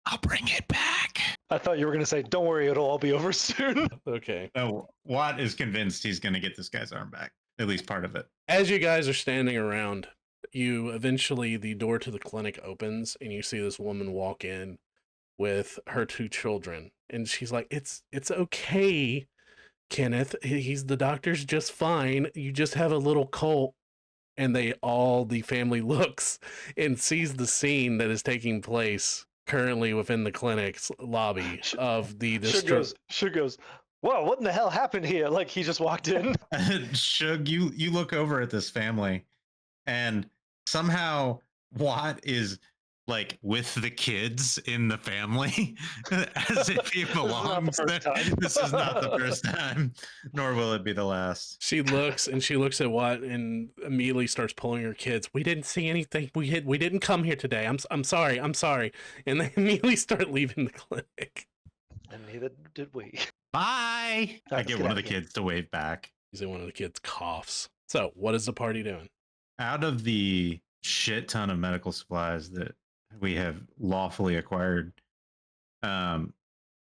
I'll bring it back. I thought you were going to say, "Don't worry, it'll all be over soon." Okay. No, Watt is convinced he's going to get this guy's arm back, at least part of it. As you guys are standing around, the door to the clinic opens and you see this woman walk in with her 2 children. And she's like, it's okay, Kenneth. The doctor's just fine. You just have a little cold. And the family looks and sees the scene that is taking place currently within the clinic's lobby of the Shug goes, "Whoa, what in the hell happened here?" Like he just walked in. Shug, you look over at this family, and somehow Watt is with the kids in the family, as if he belongs there. This is not the first time, nor will it be the last. She looks at Watt and immediately starts pulling her kids. We didn't see anything. We didn't come here today. I'm sorry. And they immediately start leaving the clinic. And neither did we. Bye. I get one of the kids to wave back. Usually one of the kids coughs. So what is the party doing? Out of the shit ton of medical supplies that we have lawfully acquired,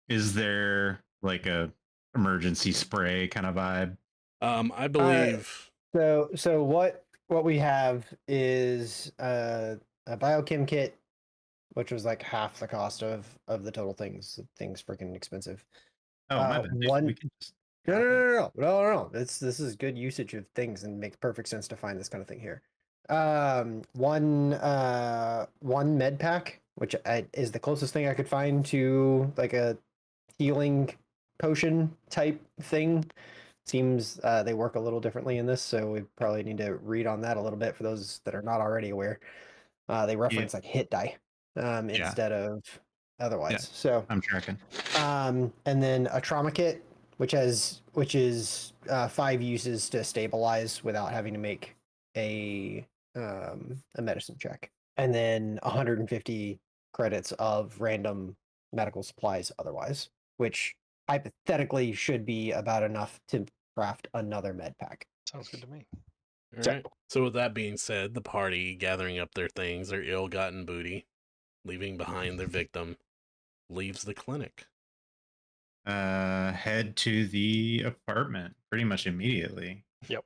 is there a emergency spray kind of vibe? I believe So what we have is a biochem kit, which was half the cost of the total things. Things freaking expensive. Oh, my bad. One- We can just No. This is good usage of things and makes perfect sense to find this kind of thing here. One med pack, which is the closest thing I could find to like a healing potion type thing. Seems they work a little differently in this, so we probably need to read on that a little bit for those that are not already aware. They reference like hit die instead of otherwise. So I'm tracking. and then a trauma kit, which is 5 uses to stabilize without having to make a medicine check, and then 150 credits of random medical supplies otherwise, which hypothetically should be about enough to craft another med pack. Sounds good to me. All So- right. So with that being said, the party gathering up their things, their ill-gotten booty, leaving behind their victim, leaves the clinic. Head to the apartment pretty much immediately. All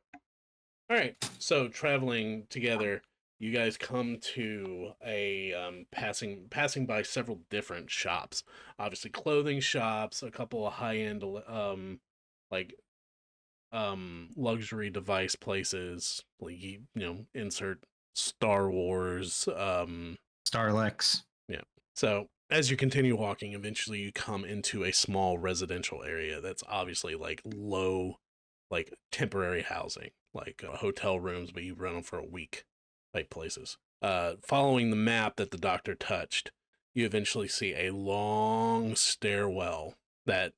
right. So traveling together, you guys come to a passing by several different shops. Obviously, clothing shops, a couple of high-end like luxury device places. Like insert Star Wars. Starlex. So as you continue walking, eventually you come into a small residential area that's obviously like low, like temporary housing, like hotel rooms, but you rent them for a week type places. Following the map that the doctor touched, you eventually see a long stairwell that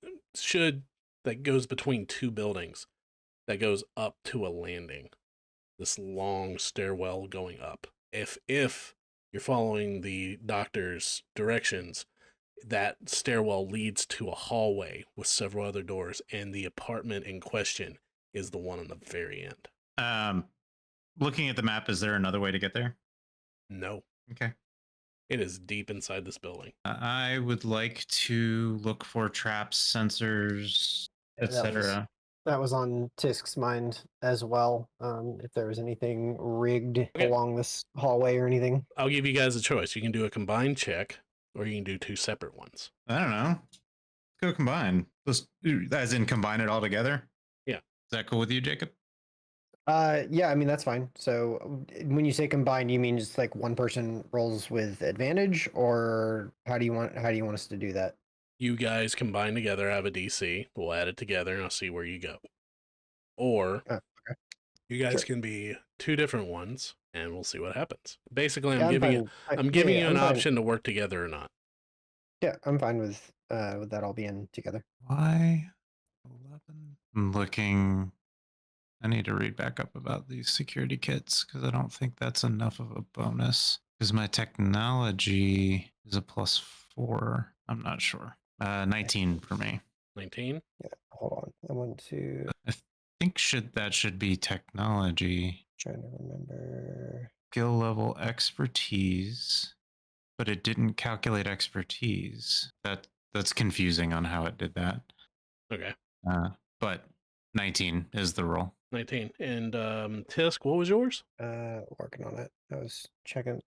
goes between 2 buildings that goes up to a landing. This long stairwell going up. If you're following the doctor's directions, that stairwell leads to a hallway with several other doors, and the apartment in question is the one on the very end. Looking at the map, is there another way to get there? No, Okay. it is deep inside this building. I would like to look for traps, sensors, Yeah, that was- etc. That was on Tisk's mind as well. If there was anything rigged Okay. along this hallway or anything. I'll give you guys a choice. You can do a combined check, or you can do 2 separate ones. I don't know. Let's go combine. Let's, as in combine it all together. Yeah. Is that cool with you, Jacob? Yeah, I mean that's fine. So when you say combined, you mean just like one person rolls with advantage, or how do you want us to do that? You guys combine together, have a DC. We'll add it together, and I'll see where you go. Or Oh, okay. you guys Sure. can be 2 different ones, and we'll see what happens. Basically, Yeah, I'm giving you yeah, an I'm fine. option to work together or not. Yeah, I'm fine with that all being together. Why 11? I'm looking. I need to read back up about these security kits because I don't think that's enough of a bonus. Because my technology is a +4. I'm not sure. 19 for me. 19. Hold on, I want to I think that should be technology. trying to remember. Skill level expertise, but it didn't calculate expertise. That's confusing on how it did that. Okay. But 19 is the roll. 19. And Tisk, what was yours? Working on it. I was checking.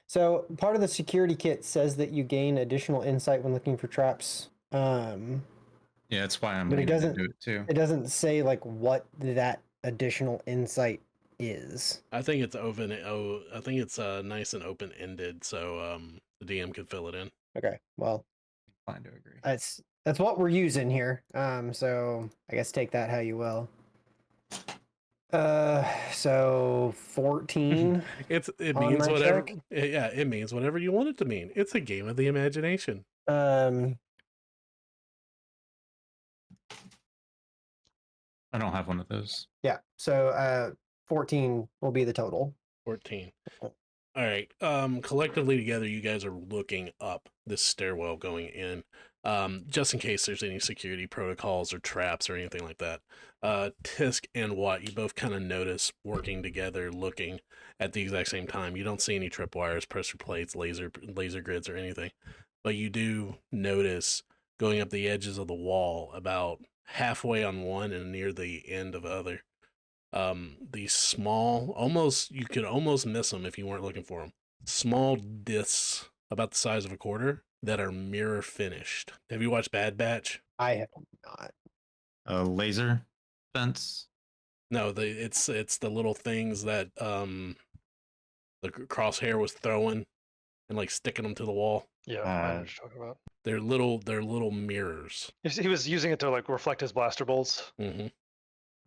So part of the security kit says that you gain additional insight when looking for traps. Yeah, that's why I'm But it going to doesn't- do it too. It doesn't say like what that additional insight is. I think it's open. Oh, I think it's nice and open ended, so the DM can fill it in. Okay, well, Fine to agree. that's what we're using here. So I guess take that how you will. So 14. It On means my whatever. check? Yeah, it means whatever you want it to mean. It's a game of the imagination. I don't have one of those. Yeah. So 14 will be the total. 14. All right. Collectively together, you guys are looking up this stairwell going in. Just in case there's any security protocols or traps or anything like that. Tisk and Watt, you both kind of notice working together, looking at the exact same time. You don't see any tripwires, pressure plates, laser grids, or anything, but you do notice going up the edges of the wall, about halfway on one and near the end of the other. These small, you could almost miss them if you weren't looking for them. Small discs about the size of a quarter that are mirror finished. Have you watched Bad Batch? I have not. a laser fence? No, it's the little things that the crosshair was throwing and like sticking them to the wall. Yeah, I know what you're talking about. They're little mirrors. He was using it to like reflect his blaster bolts. Hmm.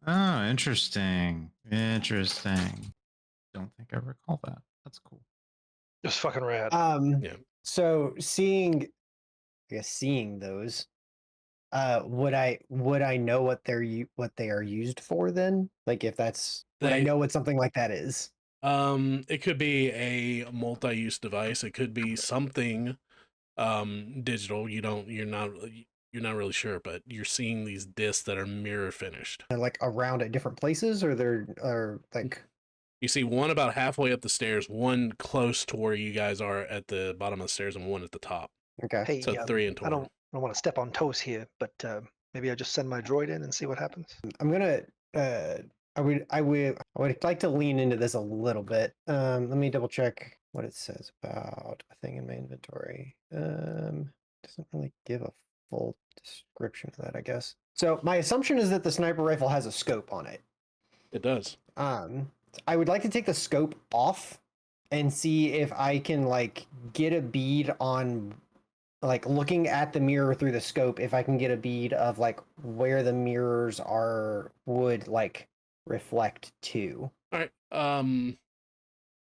Oh, interesting. Interesting. Don't think I recall that. That's cool. It was fucking rad. Yeah. So seeing those, would I know what they are used for then? Like if that's would I They- know what something like that is? It could be a multi-use device. It could be something digital. You're not really sure, but you're seeing these discs that are mirror finished. They're like around at different places, or they're like You see one about halfway up the stairs, one close to where you guys are at the bottom of the stairs, and one at the top. okay. Hey, So 3 in I total. don't want to step on toes here, but maybe I just send my droid in and see what happens. I'm gonna I would like to lean into this a little bit. Let me double check what it says about a thing in my inventory. Doesn't really give a full description of that, I guess. So my assumption is that the sniper rifle has a scope on it. It does. I would like to take the scope off and see if I can like get a bead on like looking at the mirror through the scope, if I can get a bead of like where the mirrors would like reflect to. All right.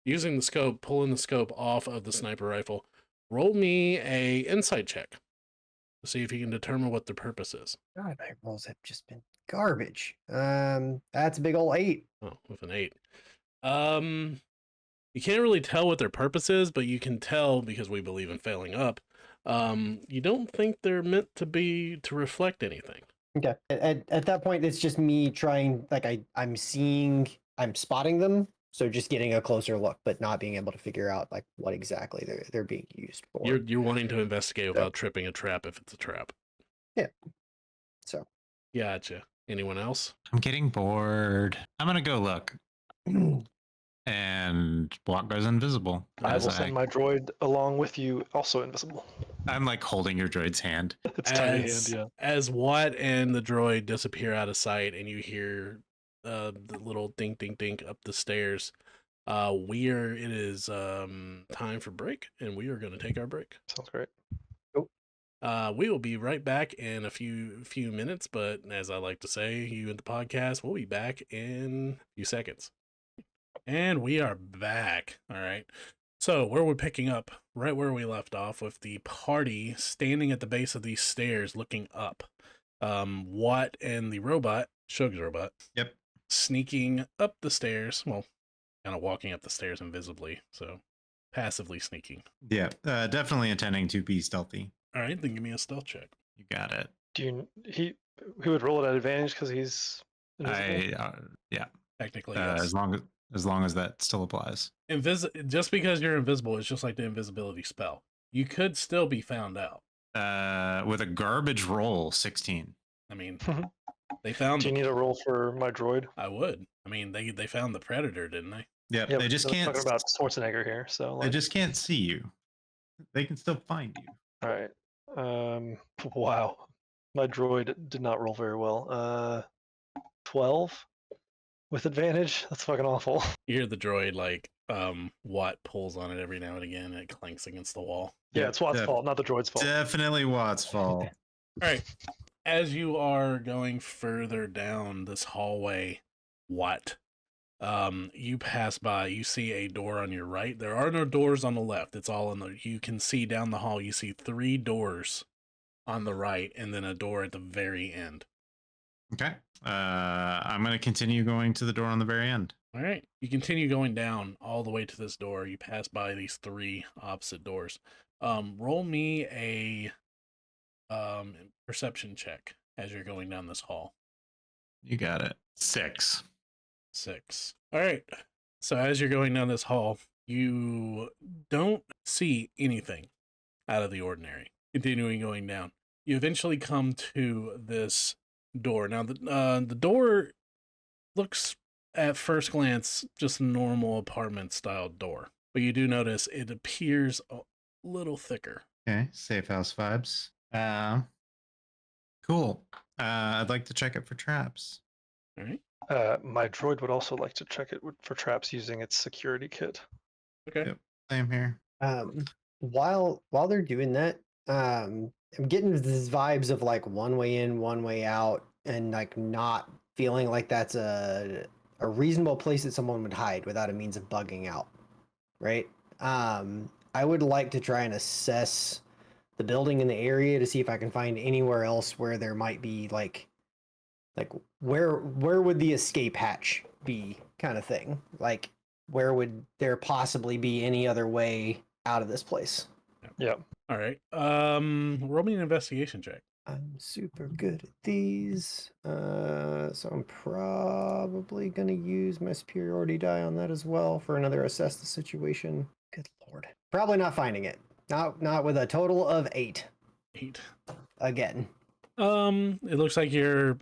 Using the scope, pulling the scope off of the sniper rifle. Roll me a insight check to see if you can determine what the purpose is. God, my rolls have just been garbage. That's a big old 8. Oh, with an 8. You can't really tell what their purpose is, but you can tell because we believe in failing up. You don't think they're meant to reflect anything. Okay. At that point, it's just me trying. Like I'm spotting them. So just getting a closer look, but not being able to figure out like what exactly they're being used for. You're wanting to investigate without tripping a trap if it's a trap. Yeah. So. Gotcha. Anyone else? I'm getting bored. I'm gonna go look. And Block goes invisible. I as will send my droid along with you, also invisible. I'm like holding your droid's hand. It's tiny hand, yeah. As Watt and the droid disappear out of sight, and you hear the little dink dink dink up the stairs, it is time for break, and we are going to take our break. Sounds great. We will be right back in a few minutes, but as I like to say, you in the podcast, we'll be back in a few seconds. And we are back. All right. So where we're picking up, right where we left off, with the party standing at the base of these stairs looking up. Watt and the robot, Shug's robot, Yep. sneaking up the stairs. Well, kind of walking up the stairs invisibly, so passively sneaking. Yeah. Definitely intending to be stealthy. All right, then give me a stealth check. You got it. He would roll it at advantage because he's invisible? Yeah. Technically, yes. As long as that still applies. Just because you're invisible, it's just like the invisibility spell. You could still be found out. With a garbage roll, 16. I mean, they found. Do you need a roll for my droid? I would. I mean, they found the predator, didn't they? Yeah, Yeah, they just can't. Talking about Schwarzenegger here, so They like, just can't see you. They can still find you. all right. Wow, my droid did not roll very well. 12 with advantage. That's fucking awful. You hear the droid like Watt pulls on it every now and again, and it clanks against the wall. Yeah, it's Watt's fault, not the droid's fault. Definitely Watt's fault. All right. As you are going further down this hallway, Watt, you pass by, you see a door on your right. There are no doors on the left. It's all you can see down the hall. You see 3 doors on the right and then a door at the very end. Okay. I'm going to continue going to the door on the very end. All right. You continue going down all the way to this door. You pass by these 3 opposite doors. Roll me a perception check as you're going down this hall. You got it. 6. 6. All right. So as you're going down this hall, you don't see anything out of the ordinary. Continuing going down, you eventually come to this door. Now the door looks at first glance just a normal apartment style door, but you do notice it appears a little thicker. Okay. Safe house vibes. Cool. I'd like to check it for traps. All right. My droid would also like to check it for traps using its security kit. Okay. Yep. Same here. While they're doing that, I'm getting these vibes of like one way in, one way out, and like not feeling like that's a reasonable place that someone would hide without a means of bugging out, right? I would like to try and assess the building in the area to see if I can find anywhere else where there might be like where would the escape hatch be, kind of thing. Like where would there possibly be any other way out of this place? Yeah. All right. Roll me an investigation check. I'm super good at these, so I'm probably gonna use my superiority die on that as well for another assess the situation. Good lord, probably not finding it. Not with a total of 8 8. again. It looks like your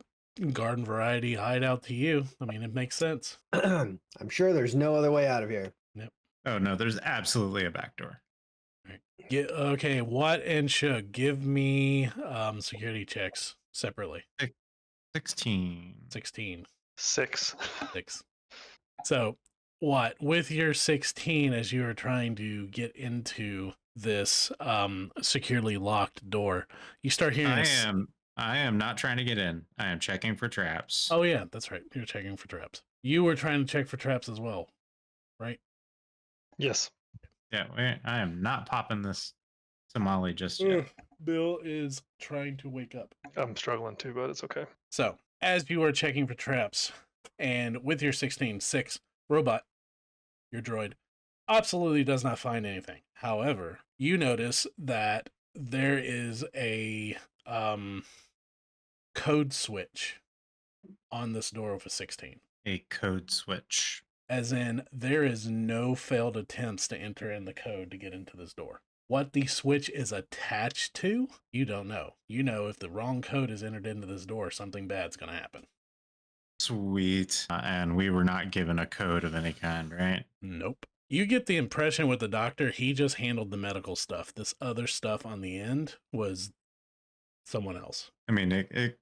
garden variety hideout to you. I mean, it makes sense. I'm sure there's no other way out of here. Oh no, there's absolutely a back door. Okay, Watt and Shug, give me security checks separately. 16. 16. 6. 6. So, Watt, with your 16, as you are trying to get into this securely locked door, you start hearing I am not trying to get in. I am checking for traps. Oh yeah, that's right. You're checking for traps. You were trying to check for traps as well, right? Yes. Yeah, I am not popping this tamale just yet. Bill is trying to wake up. I'm struggling too, but it's okay. So, as you are checking for traps, and with your 16-6 robot, your droid absolutely does not find anything. However, you notice that there is a code switch on this door of a 16. A code switch. As in, there is no failed attempts to enter in the code to get into this door. What the switch is attached to, you don't know. You know if the wrong code is entered into this door, something bad's going to happen. Sweet. And we were not given a code of any kind, right? Nope. You get the impression with the doctor, he just handled the medical stuff. This other stuff on the end was someone else. I mean, it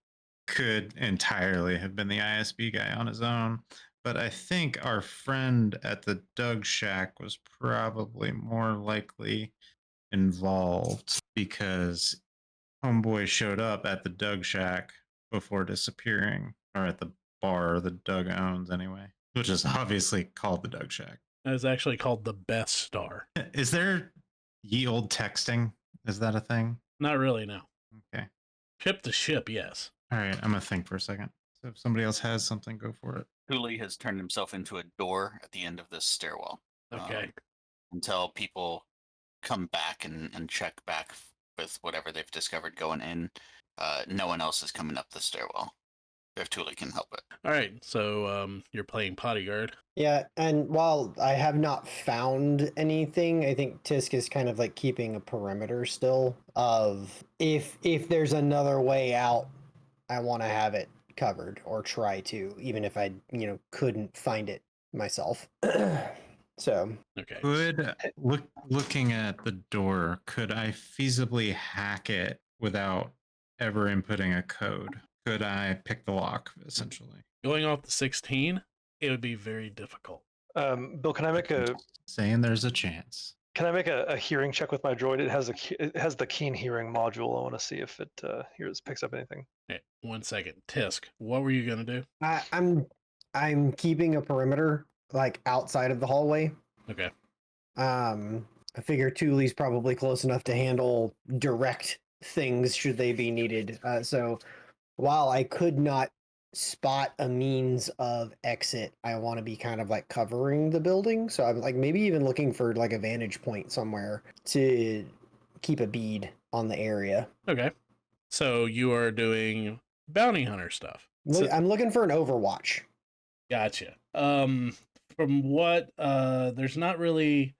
could entirely have been the ISB guy on his own. But I think our friend at the Doug Shack was probably more likely involved because Homeboy showed up at the Doug Shack before disappearing, or at the bar that Doug owns anyway, which is obviously called the Doug Shack. It was actually called the Best Star. Is there ye old texting? Is that a thing? Not really, no. Okay. Ship to ship, yes. All right, I'm going to think for a second. So if somebody else has something, go for it. Thule has turned himself into a door at the end of this stairwell. Okay. Until people come back and check back with whatever they've discovered going in. No one else is coming up the stairwell. If Thule can help it. All right, so you're playing bodyguard. Yeah, and while I have not found anything, I think Tisk is kind of like keeping a perimeter still of if there's another way out, I want to have it covered or try to, even if I couldn't find it myself. So Okay. Could looking at the door, could I feasibly hack it without ever inputting a code? Could I pick the lock essentially? Going off the 16, it would be very difficult. Bill, can I make a Saying there's a chance. hearing check with my droid? It has the keen hearing module. I want to see if it picks up anything. Okay, 1 second. Tisk, what were you gonna do? I'm keeping a perimeter like outside of the hallway. Okay. I figure Thule's probably close enough to handle direct things should they be needed. So while I could not spot a means of exit, I want to be kind of like covering the building. So I'm like maybe even looking for like a vantage point somewhere to keep a bead on the area. Okay. So you are doing bounty hunter stuff. I'm looking for an overwatch. Gotcha. From what there's not really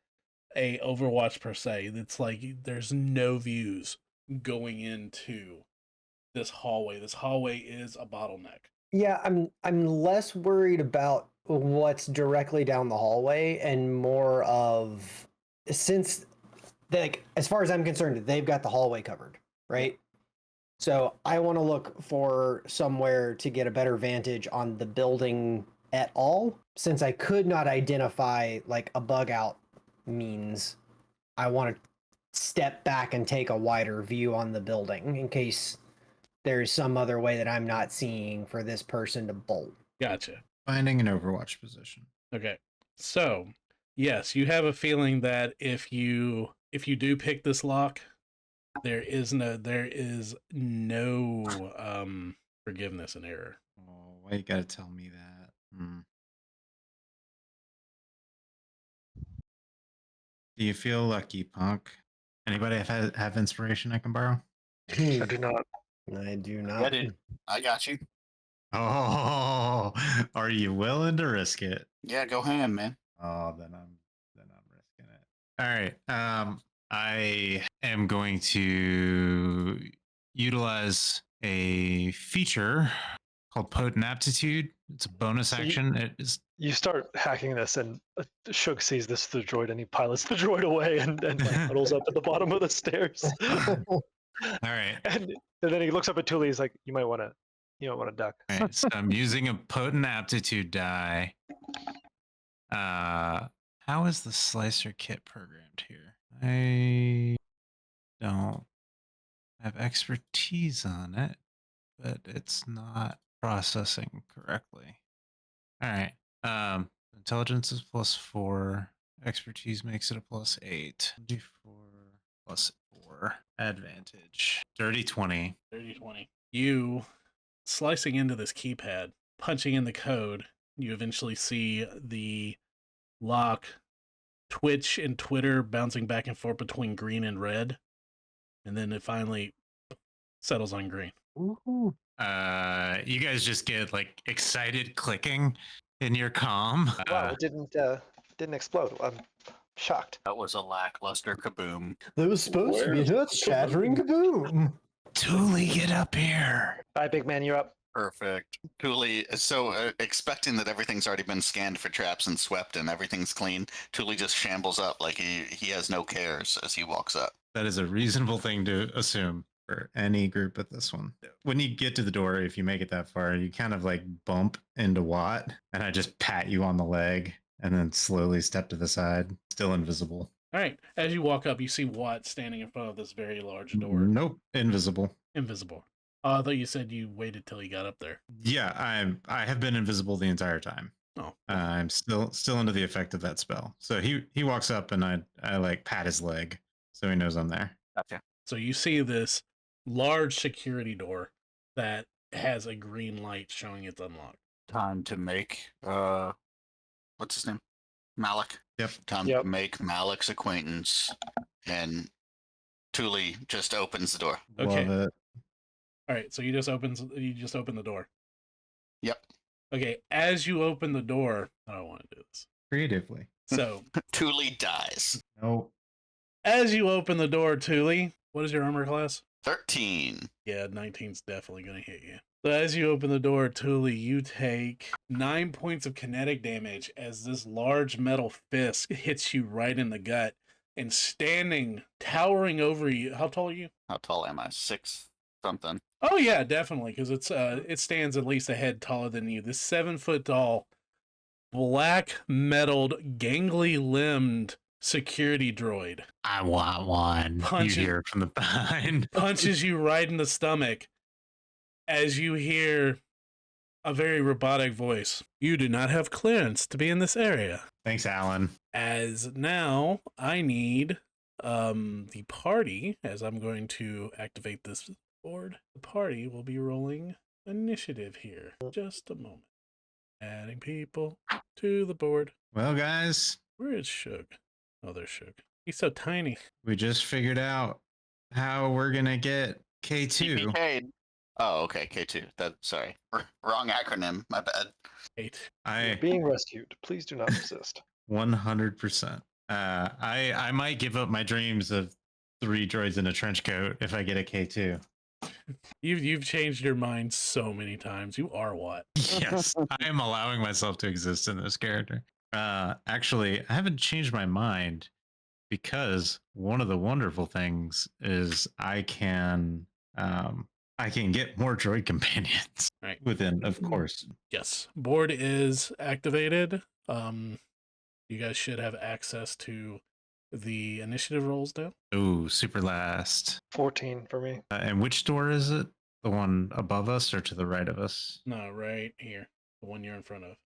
a overwatch per se. It's like there's no views going into this hallway. This hallway is a bottleneck. Yeah, I'm less worried about what's directly down the hallway and more of since like as far as I'm concerned, they've got the hallway covered, right? So I want to look for somewhere to get a better vantage on the building at all. Since I could not identify like a bug out means, I want to step back and take a wider view on the building in case there's some other way that I'm not seeing for this person to bolt. Gotcha. Finding an Overwatch position. Okay. So, yes, you have a feeling that if you do pick this lock, there is no forgiveness and error. Oh, why you gotta tell me that? Do you feel lucky, punk? Anybody have inspiration I can borrow? I do not. I do Yeah, not. dude. I got you. Oh, are you willing to risk it? Yeah, go ham, man. Oh, then I'm risking it. All right. I am going to utilize a feature called Potent Aptitude. It's a bonus So action. It is You start hacking this, and Shug sees this through the droid, and he pilots the droid away and like, huddles up at the bottom of the stairs. all right. and then he looks up at Thule. He's like, "You might want to duck." All right, so I'm using a Potent Aptitude die. How is the slicer kit programmed here? I don't have expertise on it, but it's not processing correctly. All right. Intelligence is +4. Expertise makes it a +8. D4 +4. Advantage. Dirty 20. 30/20. You slicing into this keypad, punching in the code, you eventually see the lock twitch and twitter bouncing back and forth between green and red, and then it finally settles on green. Ooh. You guys just get like excited clicking in your comm. Wow, it didn't explode. I'm shocked. That was a lackluster kaboom. There was supposed to be an earth-shattering kaboom. Thule, get up here. All right, big man, you're up. Perfect. Thule, so expecting that everything's already been scanned for traps and swept and everything's clean, Thule just shambles up like he has no cares as he walks up. That is a reasonable thing to assume for any group at this one. When you get to the door, if you make it that far, you kind of like bump into Watt, and I just pat you on the leg and then slowly step to the side, still invisible. All right, as you walk up, you see Watt standing in front of this very large door. Nope, invisible. Invisible. I thought you said you waited till he got up there. Yeah, I have been invisible the entire time. Oh, I'm still under the effect of that spell. So he walks up and I like pat his leg so he knows I'm there. Gotcha. so you see this large security door that has a green light showing it's unlocked. Time to make what's his name? Malik. Yep. Time Yep. to make Malik's acquaintance. And Thule just opens the door. Okay. Love it. All right, so you just open the door. Yep. Okay, as you open the door, I don't want to do this. Creatively. So Thule dies. Nope. as you open the door, Thule, what is your armor class? 13. Yeah, 19's definitely going to hit you. So as you open the door, Thule, you take 9 points of kinetic damage as this large metal fist hits you right in the gut. And standing, towering over you, how tall are you? How tall am I? 6 something. Oh yeah, definitely, because it stands at least a head taller than you. This 7 foot tall, black metalled, gangly limbed security droid I want one. Punch you it. hear it from the behind. punches you right in the stomach as you hear a very robotic voice. You do not have clearance to be in this area. Thanks, Alan. As now I need the party, as I'm going to activate this board, the party will be rolling initiative here. Just a moment. Adding people to the board. Well, guys, Where is Shug? Oh, there's Shug. He's so tiny. we just figured out how we're gonna get K2. CPK. Oh, okay. K2. Sorry. Wrong acronym. My bad. 8. You're I being rescued. Please do not resist. 100%. I might give up my dreams of 3 droids in a trench coat if I get a K2. You've changed your mind so many times. You are what? Yes, I am allowing myself to exist in this character. Actually, I haven't changed my mind because one of the wonderful things is I can I can get more droid companions Right. within, of course. Yes, board is activated. You guys should have access to the initiative rolls now. Ooh, super last. 14 for me. And which door is it? The one above us or to the right of us? No, right here, the one you're in front of.